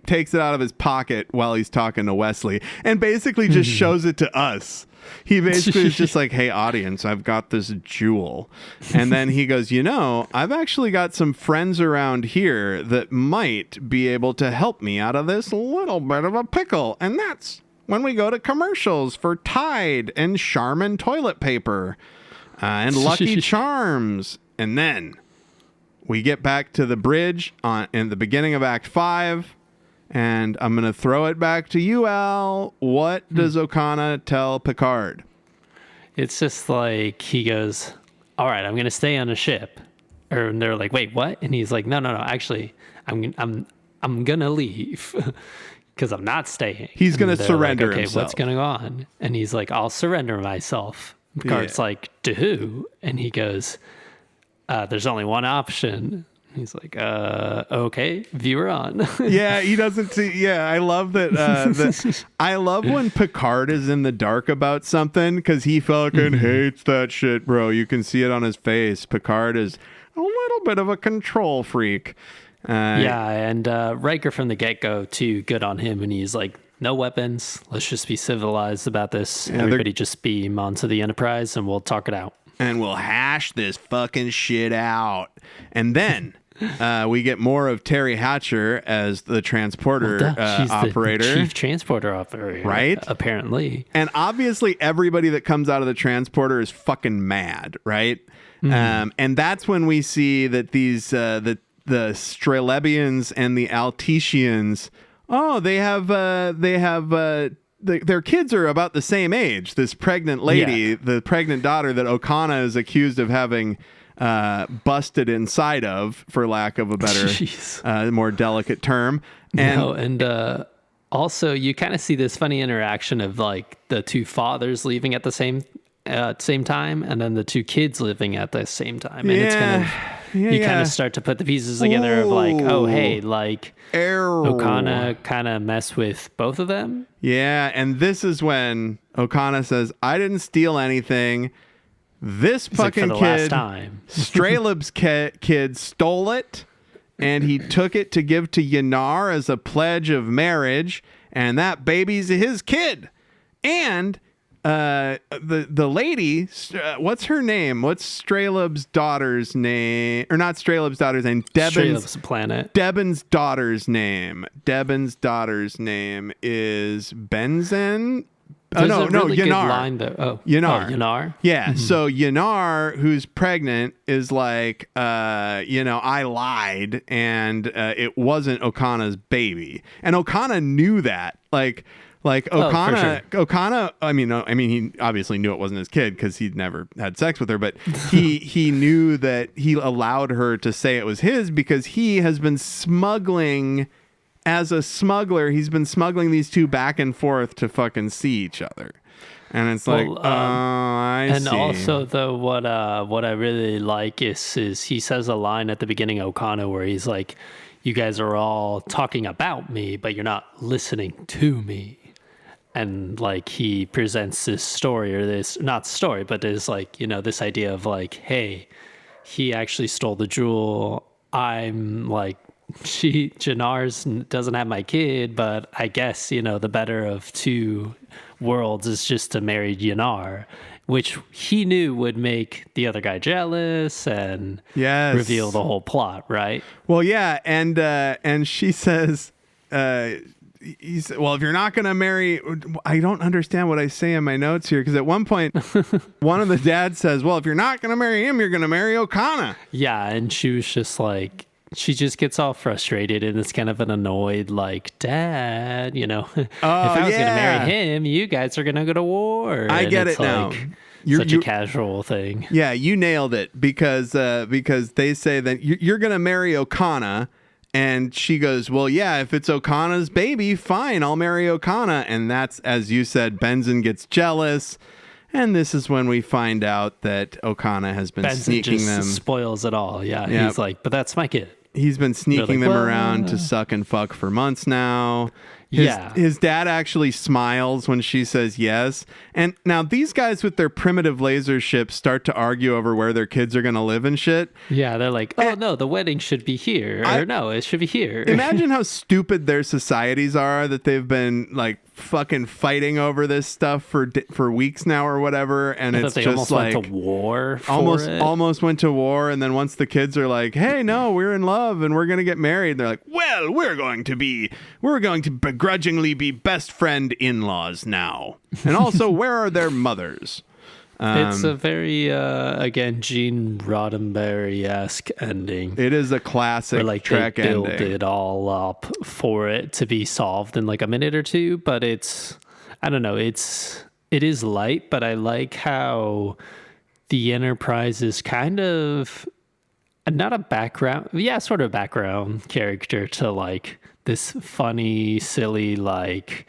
takes it out of his pocket while he's talking to Wesley and basically just shows it to us. He basically is just like, hey, audience, I've got this jewel. And then he goes, I've actually got some friends around here that might be able to help me out of this little bit of a pickle. And that's when we go to commercials for Tide and Charmin toilet paper and Lucky Charms. And then we get back to the bridge in the beginning of Act 5. And I'm going to throw it back to you, Al. What does Okona tell Picard? It's just like, he goes, all right, I'm going to stay on a ship. And they're like, wait, what? And he's like, no, actually, I'm going to leave because I'm not staying. He's going to surrender like, okay, himself. What's going on? And he's like, I'll surrender myself. Picard's like, to who? And he goes, there's only one option. He's like, okay, viewer on. Yeah, he doesn't see. Yeah, I love that. I love when Picard is in the dark about something because he fucking hates that shit, bro. You can see it on his face. Picard is a little bit of a control freak. Yeah, and Riker from the get-go, too, good on him. And he's like, no weapons. Let's just be civilized about this. Yeah, everybody just beam onto the Enterprise and we'll talk it out. And we'll hash this fucking shit out. And then... we get more of Terry Hatcher as the transporter operator. The chief transporter operator. Right? Apparently. And obviously everybody that comes out of the transporter is fucking mad, right? And that's when we see that these the Stralebians and the Altesians, their kids are about the same age. This pregnant lady, the pregnant daughter that Okona is accused of having busted inside of, for lack of a better, more delicate term. And also you kind of see this funny interaction of like the two fathers leaving at the same time, and then the two kids living at the same time. And it's kind of, you kind of start to put the pieces together of like, oh, hey, like Okona kind of mess with both of them. Yeah. And this is when Okona says, I didn't steal anything. This fucking kid, Straleb's kid, stole it, and he took it to give to Yanar as a pledge of marriage, and that baby's his kid. And the lady, what's her name? What's Strelob's daughter's name? Or not Strelob's daughter's name? Strelob's planet. Devon's daughter's name. Devon's daughter's name is Benzen. There's no, really good Yanar. line there. Yanar. Yanar. Yeah. Mm-hmm. So Yanar, who's pregnant, is like, I lied, and it wasn't Okona's baby, and Okona knew that. Like Okona, sure. Okona. I mean, he obviously knew it wasn't his kid because he'd never had sex with her, but he knew that he allowed her to say it was his because he has been smuggling. As a smuggler, he's been smuggling these two back and forth to fucking see each other. And it's like, I see. And also, though, what I really like is he says a line at the beginning of Okona where he's like, you guys are all talking about me, but you're not listening to me. And like he presents this story or this, not story, but there's like, this idea of like, hey, he actually stole the jewel. I'm like, Janar's doesn't have my kid, but I guess, the better of two worlds is just to marry Yanar, which he knew would make the other guy jealous and reveal the whole plot, right? Well, yeah, and she says, he said, well, if you're not going to marry, I don't understand what I say in my notes here, because at one point, one of the dads says, well, if you're not going to marry him, you're going to marry Okona. Yeah, and she was just like, she just gets all frustrated and it's kind of an annoyed, like, Dad, if I was going to marry him, you guys are going to go to war. I get it now. Such a casual thing. Yeah, you nailed it because they say that you're going to marry Okona. And she goes, well, yeah, if it's Okona's baby, fine, I'll marry Okona. And that's, as you said, Benzen gets jealous. And this is when we find out that Okona has been sneaking them. Spoils it all. Yeah. He's like, but that's my kid. He's been sneaking them around to suck and fuck for months now. His dad actually smiles when she says yes. And now these guys with their primitive laser ships start to argue over where their kids are going to live and shit. Yeah, they're like, no, the wedding should be here. Or no, it should be here. Imagine how stupid their societies are that they've been like fucking fighting over this stuff for weeks now or whatever. And it's just almost like went to war for almost went to war. And then once the kids are like, hey, no, we're in love and we're going to get married. They're like, well, we're going to begrudgingly be best friend in-laws now. And also, where are their mothers? It's a very, again, Gene Roddenberry-esque ending. It is a classic where, like, Trek they build ending. it all up for it to be solved in like a minute or two, but it's, I don't know, it is light, but I like how the Enterprise is kind of not a background, sort of background character to like this funny, silly, like,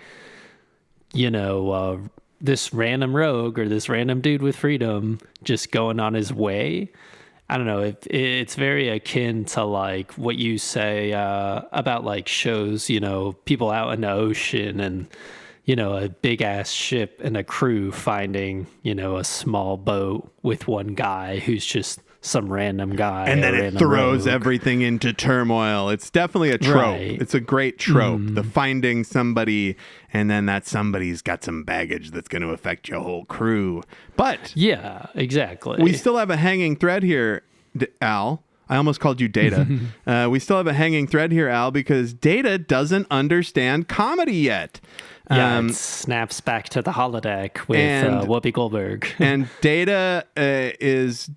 this random rogue or this random dude with freedom just going on his way. I don't know. It's very akin to like what you say about like shows, people out in the ocean and, a big ass ship and a crew finding, a small boat with one guy who's just some random guy. And then it throws rogue. Everything into turmoil. It's definitely a trope. Right. It's a great trope. The finding somebody and then that somebody's got some baggage that's going to affect your whole crew. But yeah, exactly. We still have a hanging thread here, Al. I almost called you Data. We still have a hanging thread here, Al, because Data doesn't understand comedy yet. It snaps back to the holodeck with Whoopi Goldberg. And Data is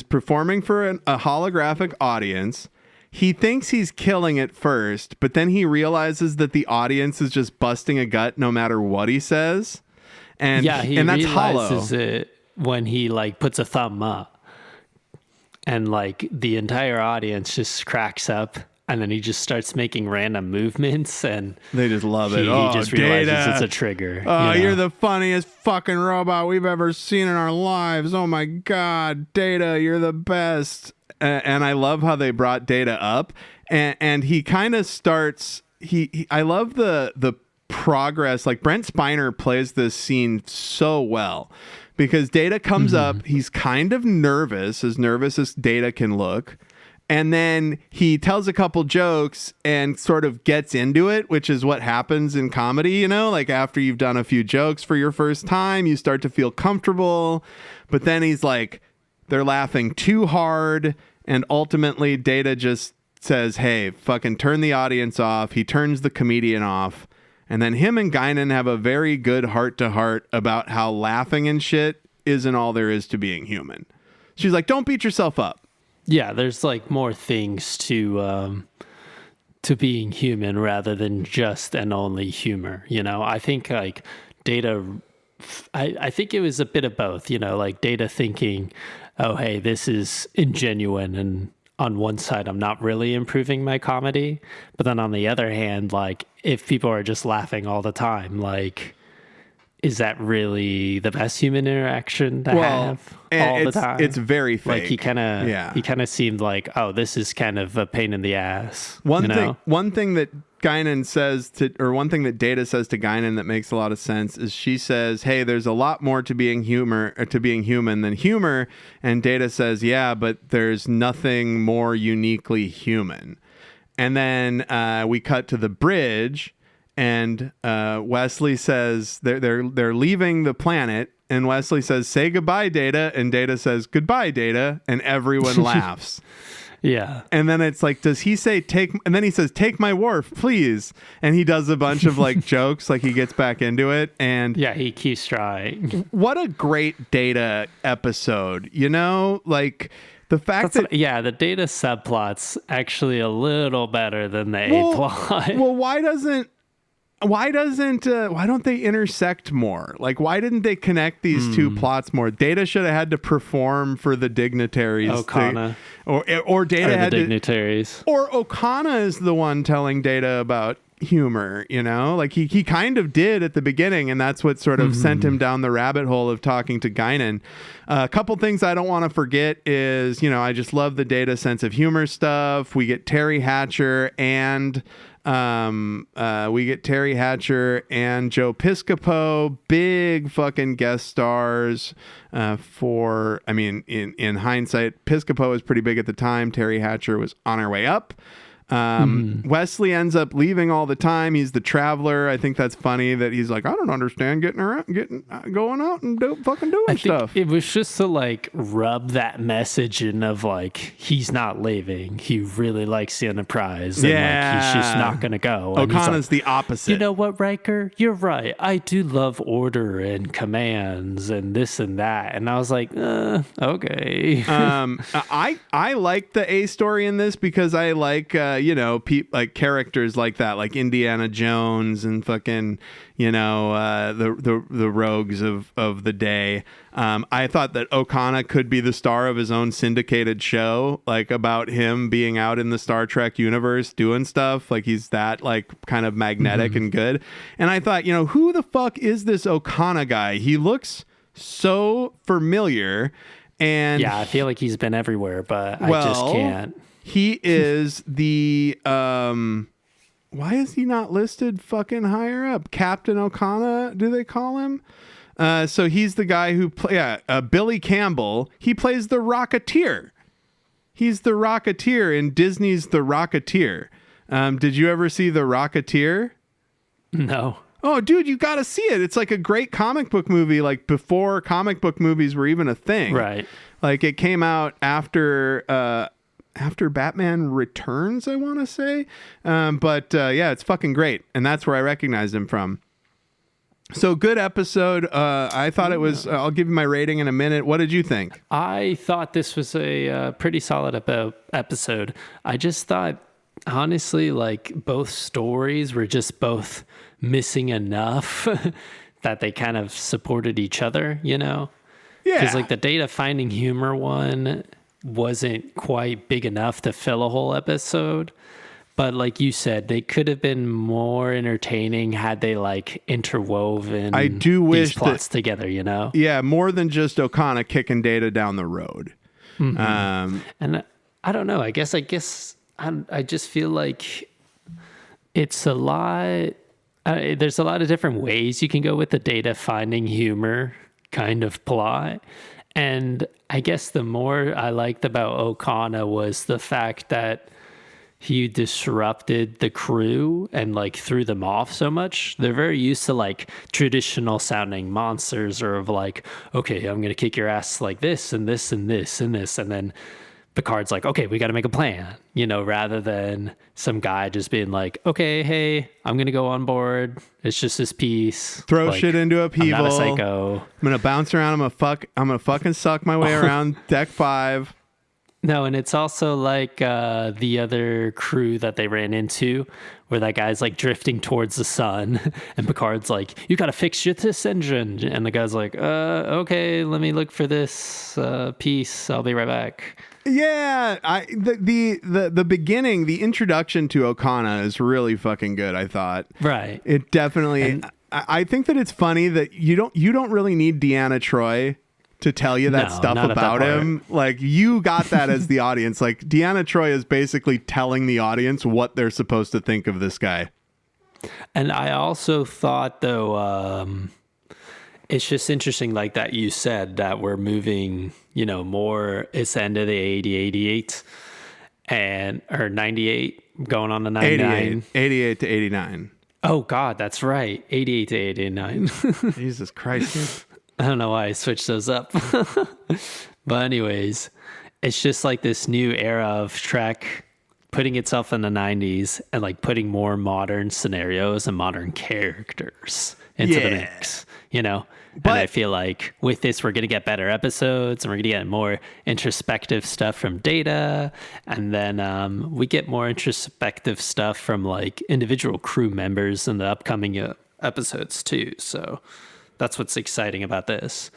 performing for a holographic audience. He thinks he's killing it first, but then he realizes that the audience is just busting a gut no matter what he says. And he and that's realizes hollow. it when he like puts a thumb up, and like the entire audience just cracks up. And then he just starts making random movements, and they just love it. He just realizes Data. it's a trigger. Oh, you're the funniest fucking robot we've ever seen in our lives. Oh my God, Data, you're the best. And I love how they brought Data up, and he kind of starts. I love the progress. Like Brent Spiner plays this scene so well because Data comes up. He's kind of nervous as Data can look. And then he tells a couple jokes and sort of gets into it, which is what happens in comedy, you know, like after you've done a few jokes for your first time, you start to feel comfortable. But then he's like, they're laughing too hard. And ultimately, Data just says, hey, fucking turn the audience off. He turns the comedian off. And then him and Guinan have a very good heart-to-heart about how laughing and shit isn't all there is to being human. She's like, don't beat yourself up. Yeah, there's like more things to being human rather than just and only humor. You know, I think like Data, I think it was a bit of both. You know, like Data thinking, oh hey, this is ingenuine, and on one side I'm not really improving my comedy, but then on the other hand, like if people are just laughing all the time, like, is that really the best human interaction to have all the time? It's very fake. Like he kind of seemed like, oh, this is kind of a pain in the ass. One thing that Guinan says one thing that Data says to Guinan that makes a lot of sense is she says, hey, there's a lot more to being human than humor. And Data says, yeah, but there's nothing more uniquely human. And then we cut to the bridge. And Wesley says they're leaving the planet, and Wesley says, say goodbye, Data, and Data says, goodbye, Data, and everyone laughs. Yeah. And then it's like, does he say and then he says, take my wharf, please. And he does a bunch of like jokes, like he gets back into it. And yeah, he keeps trying. What a great Data episode, you know, like the fact that the Data subplot's actually a little better than the A plot. Well, why don't they intersect more? Like, why didn't they connect these two plots more? Data should have had to perform for the dignitaries. Okona. Or Data had the dignitaries. Or Okona is the one telling Data about humor, you know? Like, he kind of did at the beginning, and that's what sort of sent him down the rabbit hole of talking to Guinan. A couple things I don't want to forget is, you know, I just love the Data sense of humor stuff. We get Terry Hatcher and... Terry Hatcher and Joe Piscopo, big fucking guest stars. In hindsight, Piscopo was pretty big at the time. Terry Hatcher was on her way up. Wesley ends up leaving all the time. He's the traveler. I think that's funny that he's like, I don't understand going out and doing stuff. It was just to like rub that message in of like, he's not leaving. He really likes the Enterprise. And like, he's just not going to go. And Okana's the opposite. You know what, Riker? You're right. I do love order and commands and this and that. And I was like, okay. I like the A story in this because I like, like characters like that, like Indiana Jones and fucking, the rogues of the day. I thought that Okona could be the star of his own syndicated show, like about him being out in the Star Trek universe doing stuff. Like he's that like kind of magnetic and good. And I thought, who the fuck is this Okona guy? He looks so familiar. And yeah, I feel like he's been everywhere, but I just can't. He is the why is he not listed fucking higher up? Captain Okona, do they call him? So he's the guy who Billy Campbell. He plays the Rocketeer. He's the Rocketeer in Disney's The Rocketeer. Did you ever see The Rocketeer? No. Oh, dude, you got to see it. It's like a great comic book movie, like before comic book movies were even a thing. Right. Like it came out after Batman Returns, I want to say. It's fucking great. And that's where I recognized him from. So good episode. I thought it was, I'll give you my rating in a minute. What did you think? I thought this was a pretty solid episode. I just thought, honestly, like both stories were just both missing enough that they kind of supported each other, Yeah. Because like the Data finding humor one wasn't quite big enough to fill a whole episode. But like you said, they could have been more entertaining had they like interwoven these plots together, Yeah, more than just Okona kicking Data down the road. Mm-hmm. And I don't know. I guess I just feel like it's a lot. There's a lot of different ways you can go with the Data finding humor kind of plot. And I guess the more I liked about Okona was the fact that he disrupted the crew and like threw them off so much. They're very used to like traditional sounding monsters, or of like, okay, I'm gonna kick your ass like this and this and this and this, and then Picard's like, okay, we got to make a plan, rather than some guy just being like, okay, hey, I'm gonna go on board. It's just this piece. Throw like, shit into upheaval. I'm not a psycho. I'm gonna bounce around. I'm gonna fucking suck my way around deck 5. No, and it's also like the other crew that they ran into, where that guy's like drifting towards the sun, and Picard's like, "You got to fix this engine," and the guy's like, "Okay, let me look for this piece. I'll be right back." Yeah, the beginning, the introduction to Okona is really fucking good. I thought, right? It definitely. And I think that it's funny that you don't really need Deanna Troi to tell you that stuff about him. Like, you got that as the audience. Like, Deanna Troi is basically telling the audience what they're supposed to think of this guy. And I also thought, though, it's just interesting, like that you said, that we're moving, more, it's the end of the 88 or 98 going on to 99. 88 to 89. Oh God, that's right. 88 to 89. Jesus Christ, dude. I don't know why I switched those up. But anyways, it's just like this new era of Trek putting itself in the 90s and like putting more modern scenarios and modern characters into the mix, But I feel like with this, we're going to get better episodes, and we're going to get more introspective stuff from Data. And then we get more introspective stuff from like individual crew members in the upcoming episodes too. So that's what's exciting about this.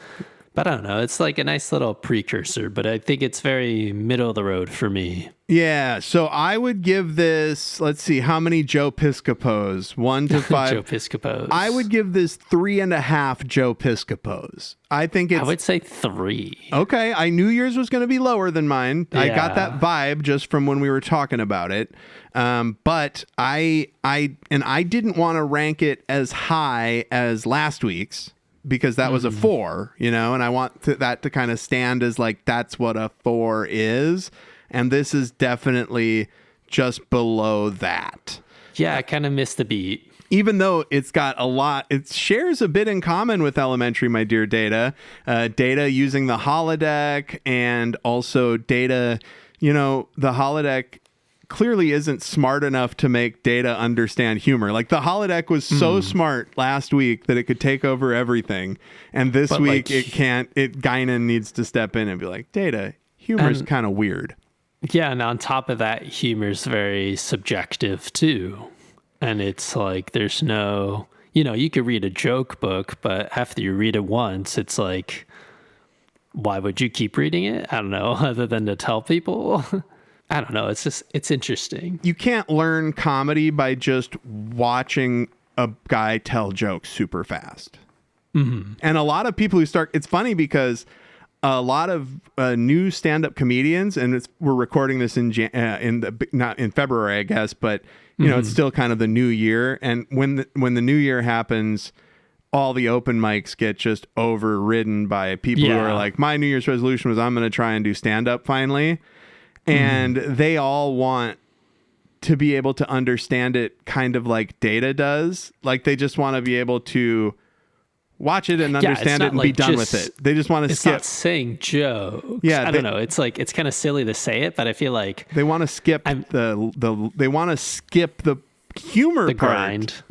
But I don't know. It's like a nice little precursor, but I think it's very middle of the road for me. Yeah. So I would give this, let's see, how many Joe Piscopos? 1 to 5. Joe Piscopos. I would give this 3.5 Joe Piscopos. I would say 3. Okay. I knew yours was going to be lower than mine. Yeah. I got that vibe just from when we were talking about it. But I didn't want to rank it as high as last week's, because that was a 4, and I want that to kind of stand as like, that's what a 4 is. And this is definitely just below that. Yeah, I kind of missed the beat. Even though it's got a lot, it shares a bit in common with Elementary, my dear Data. Data using the holodeck, and also Data, the holodeck clearly isn't smart enough to make Data understand humor. Like, the holodeck was so smart last week that it could take over everything, and this week it can't. Guinan needs to step in and be like, Data, humor's kind of weird. Yeah, and on top of that, humor's very subjective too, and it's like there's no, you could read a joke book, but after you read it once, it's like, why would you keep reading it? I don't know, other than to tell people. I don't know. It's interesting. You can't learn comedy by just watching a guy tell jokes super fast. Mm-hmm. And a lot of people who start, it's funny because a lot of new stand-up comedians, and we're recording this not in February, I guess, but it's still kind of the new year. And when the new year happens, all the open mics get just overridden by people who are like, my New Year's resolution was I'm going to try and do stand-up finally. And they all want to be able to understand it kind of like Data does. Like, they just want to be able to watch it and understand it and be done with it. They just want to skip. It's not saying jokes. Yeah, I don't know. It's like, it's kind of silly to say it, but I feel like they want to skip they want to skip the humor the part. Grind.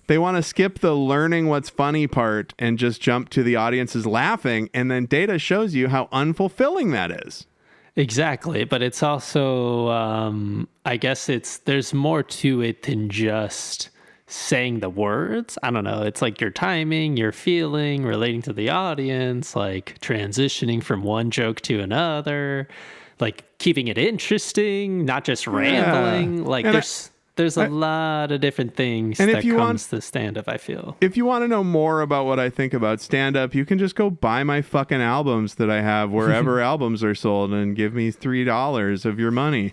They want to skip the learning what's funny part and just jump to the audience's laughing. And then Data shows you how unfulfilling that is. Exactly, but it's also, I guess there's more to it than just saying the words. I don't know. It's like your timing, your feeling, relating to the audience, like transitioning from one joke to another, like keeping it interesting, not just rambling. Like, and there's a lot of different things that comes to stand-up, I feel. If you want to know more about what I think about stand-up, you can just go buy my fucking albums that I have wherever albums are sold and give me $3 of your money.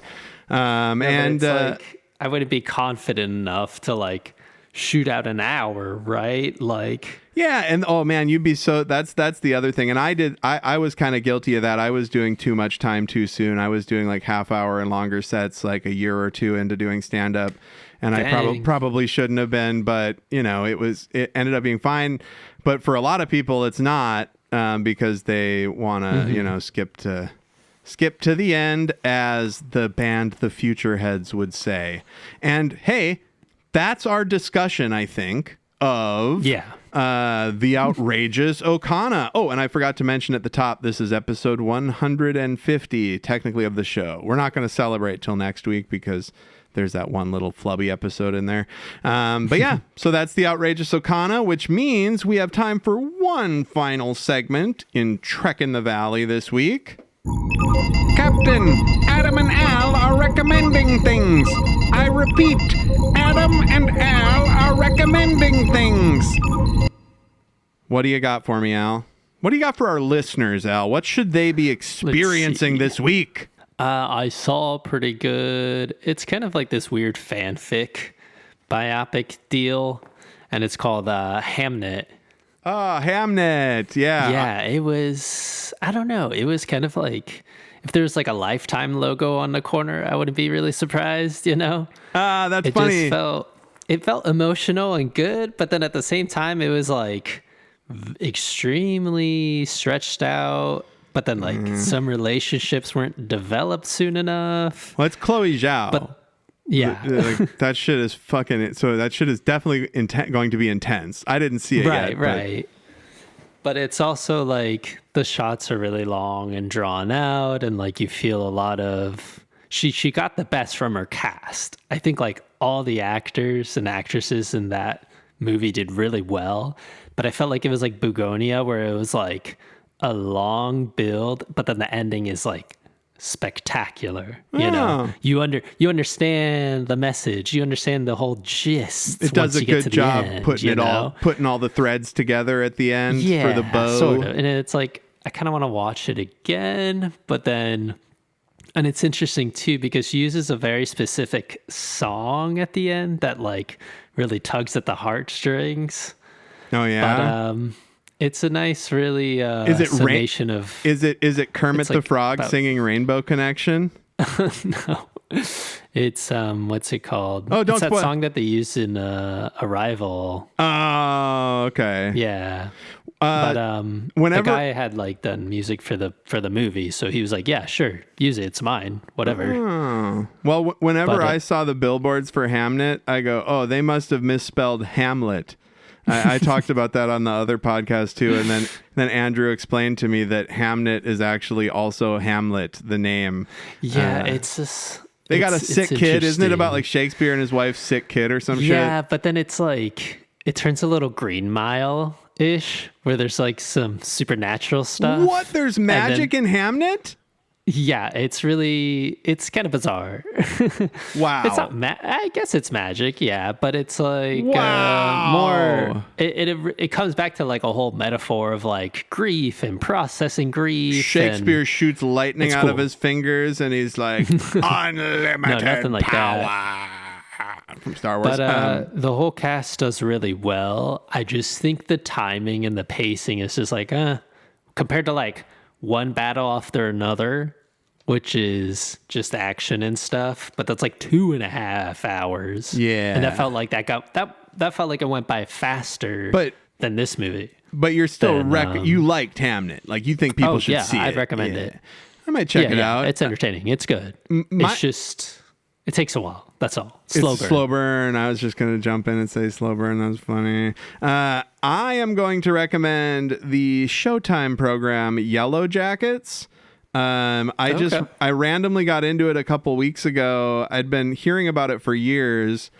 Like, I wouldn't be confident enough to like shoot out an hour, right? Like, yeah, and oh man, you'd be so that's the other thing. And I was kind of guilty of that. I was doing too much time too soon. I was doing like half hour and longer sets like a year or two into doing stand up. And dang. I probably shouldn't have been, but you know, it ended up being fine. But for a lot of people it's not, because they want to, you know, skip to the end, as the band The Futureheads would say. And hey, that's our discussion, I think, of the Outrageous Okona. Oh, and I forgot to mention at the top, this is episode 150, technically, of the show. We're not going to celebrate till next week because there's that one little flubby episode in there. But yeah, so that's the Outrageous Okona, which means we have time for one final segment in Trek in the Valley this week. Captain, Adam and Al are recommending things. I repeat, Adam and Al are recommending things. What do you got for me, Al? What do you got for our listeners, Al? What should they be experiencing this week? I saw pretty good. It's kind of like this weird fanfic biopic deal, and it's called Hamnet. Oh, Hamnet. Yeah. Yeah, it was, I don't know. It was kind of like, if there was like a Lifetime logo on the corner, I wouldn't be really surprised, you know? That's funny. It felt emotional and good, but then at the same time, it was like extremely stretched out. But then, like, some relationships weren't developed soon enough. Well, it's Chloe Zhao. But, yeah. Like, that shit is fucking... So that shit is definitely going to be intense. I didn't see it yet. Right. But it's also, like, the shots are really long and drawn out. And, like, you feel a lot of... She got the best from her cast. I think, like, all the actors and actresses in that movie did really well. But I felt like it was, like, Bugonia, where it was, like... a long build, but then the ending is like spectacular. You know, you understand the message, you understand the whole gist. It does a good job putting all the threads together at the end for the bow. Sort of. And it's like I kind of want to watch it again, but then, and it's interesting too because she uses a very specific song at the end that like really tugs at the heartstrings. Oh yeah. But it's a nice, really summation of... Is it Kermit the Frog singing Rainbow Connection? No. It's, what's it called? Oh, don't it's that spoil. song that they used in Arrival. Oh, okay. Yeah. Whenever the guy had like done music for the movie, so he was like, yeah, sure, use it. It's mine. Whatever. Oh. Well, whenever I saw the billboards for Hamnet, I go, oh, they must have misspelled Hamlet. I talked about that on the other podcast too, and then Andrew explained to me that Hamnet is actually also Hamlet, the name. Yeah, it's just they got a sick kid, isn't it? About like Shakespeare and his wife's sick kid or some shit. Yeah, but then it's like it turns a little Green Mile-ish, where there's like some supernatural stuff. What? There's magic in Hamnet? Yeah, it's kind of bizarre. Wow. It's not I guess it's magic, yeah, but it's like wow. more it comes back to like a whole metaphor of like grief and processing grief. Shakespeare shoots lightning out of his fingers and he's like unlimited nothing like power. That. From Star Wars. But the whole cast does really well. I just think the timing and the pacing is just like compared to like one battle after another, which is just action and stuff, but that's like 2.5 hours. Yeah. And that felt like that felt like it went by faster than this movie. But you're still you liked Hamnet. Like you think people should see it. I'd recommend it. I might check it out. It's entertaining. It's good. It's just it takes a while. That's all. Slow burn. I was just going to jump in and say slow burn. That was funny. I am going to recommend the Showtime program Yellow Jackets. I randomly got into it a couple weeks ago. I'd been hearing about it for years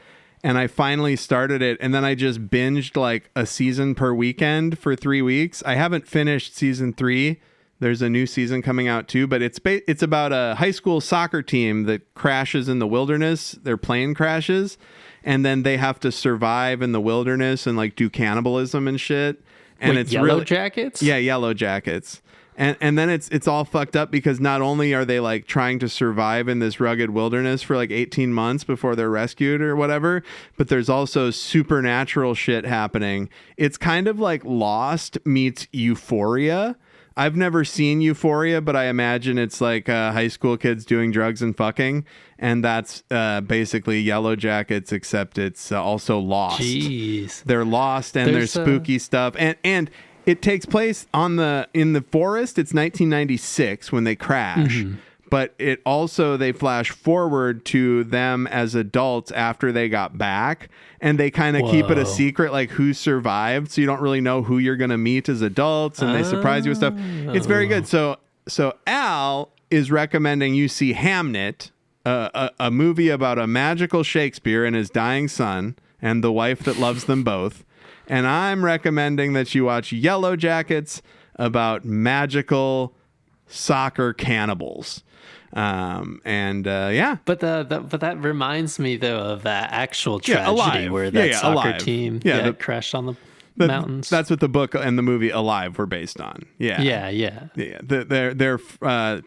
and I finally started it. And then I just binged like a season per weekend for 3 weeks. I haven't finished season 3. There's a new season coming out too, but it's about a high school soccer team that crashes in the wilderness. Their plane crashes, and then they have to survive in the wilderness and like do cannibalism and shit. And it's Yellow Jackets? Yeah, Yellow Jackets. And then it's all fucked up because not only are they like trying to survive in this rugged wilderness for like 18 months before they're rescued or whatever, but there's also supernatural shit happening. It's kind of like Lost meets Euphoria. I've never seen Euphoria, but I imagine it's like high school kids doing drugs and fucking. And that's basically Yellow Jackets, except it's also Lost. Jeez. They're lost and there's spooky stuff. And it takes place in the forest. It's 1996 when they crash. But it also, they flash forward to them as adults after they got back. And they kind of keep it a secret, like who survived. So you don't really know who you're going to meet as adults. And they surprise you with stuff. It's very good. So Al is recommending you see Hamnet, a movie about a magical Shakespeare and his dying son and the wife that loves them both. And I'm recommending that you watch Yellow Jackets about magical soccer cannibals. Yeah. But that reminds me though of that actual tragedy where that soccer Alive. team crashed on the mountains. That's what the book and the movie Alive were based on. Yeah. Their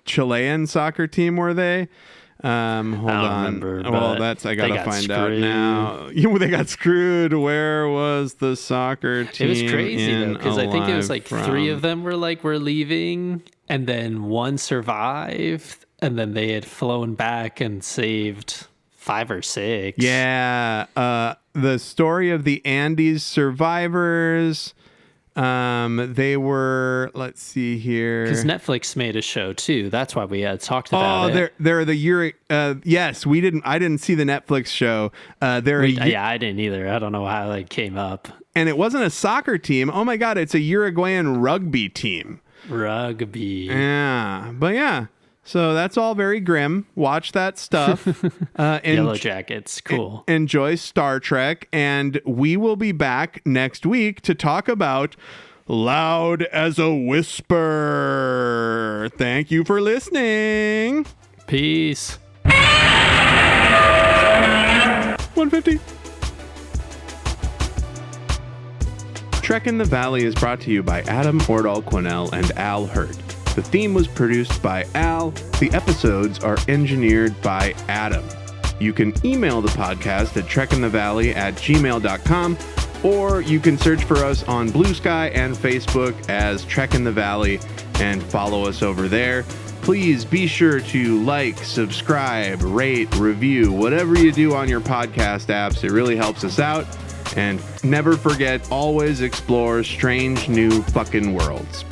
Chilean soccer team, were they? Hold on. Remember, well, I gotta find out now. They got screwed. Where was the soccer team? It was crazy though, because I think it was like three of them were leaving, and then one survived, and then they had flown back and saved 5 or 6. Yeah. The story of the Andes survivors. They were, let's see here, because Netflix made a show too. That's why we had talked about it. They're the Euro. Yes, I didn't see the Netflix show. I didn't either. I don't know how it came up. And it wasn't a soccer team. Oh my God, it's a Uruguayan rugby team. Rugby. Yeah, but yeah. So that's all very grim. Watch that stuff. Yellow Jackets. Cool. Enjoy Star Trek. And we will be back next week to talk about Loud as a Whisper. Thank you for listening. Peace. 150. Trek in the Valley is brought to you by Adam Ordall-Quinnell and Al Hirt. The theme was produced by Al. The episodes are engineered by Adam. You can email the podcast at trekinthevalley@gmail.com, or you can search for us on Bluesky and Facebook as Trek in the Valley and follow us over there. Please be sure to like, subscribe, rate, review, whatever you do on your podcast apps. It really helps us out. And never forget, always explore strange new fucking worlds.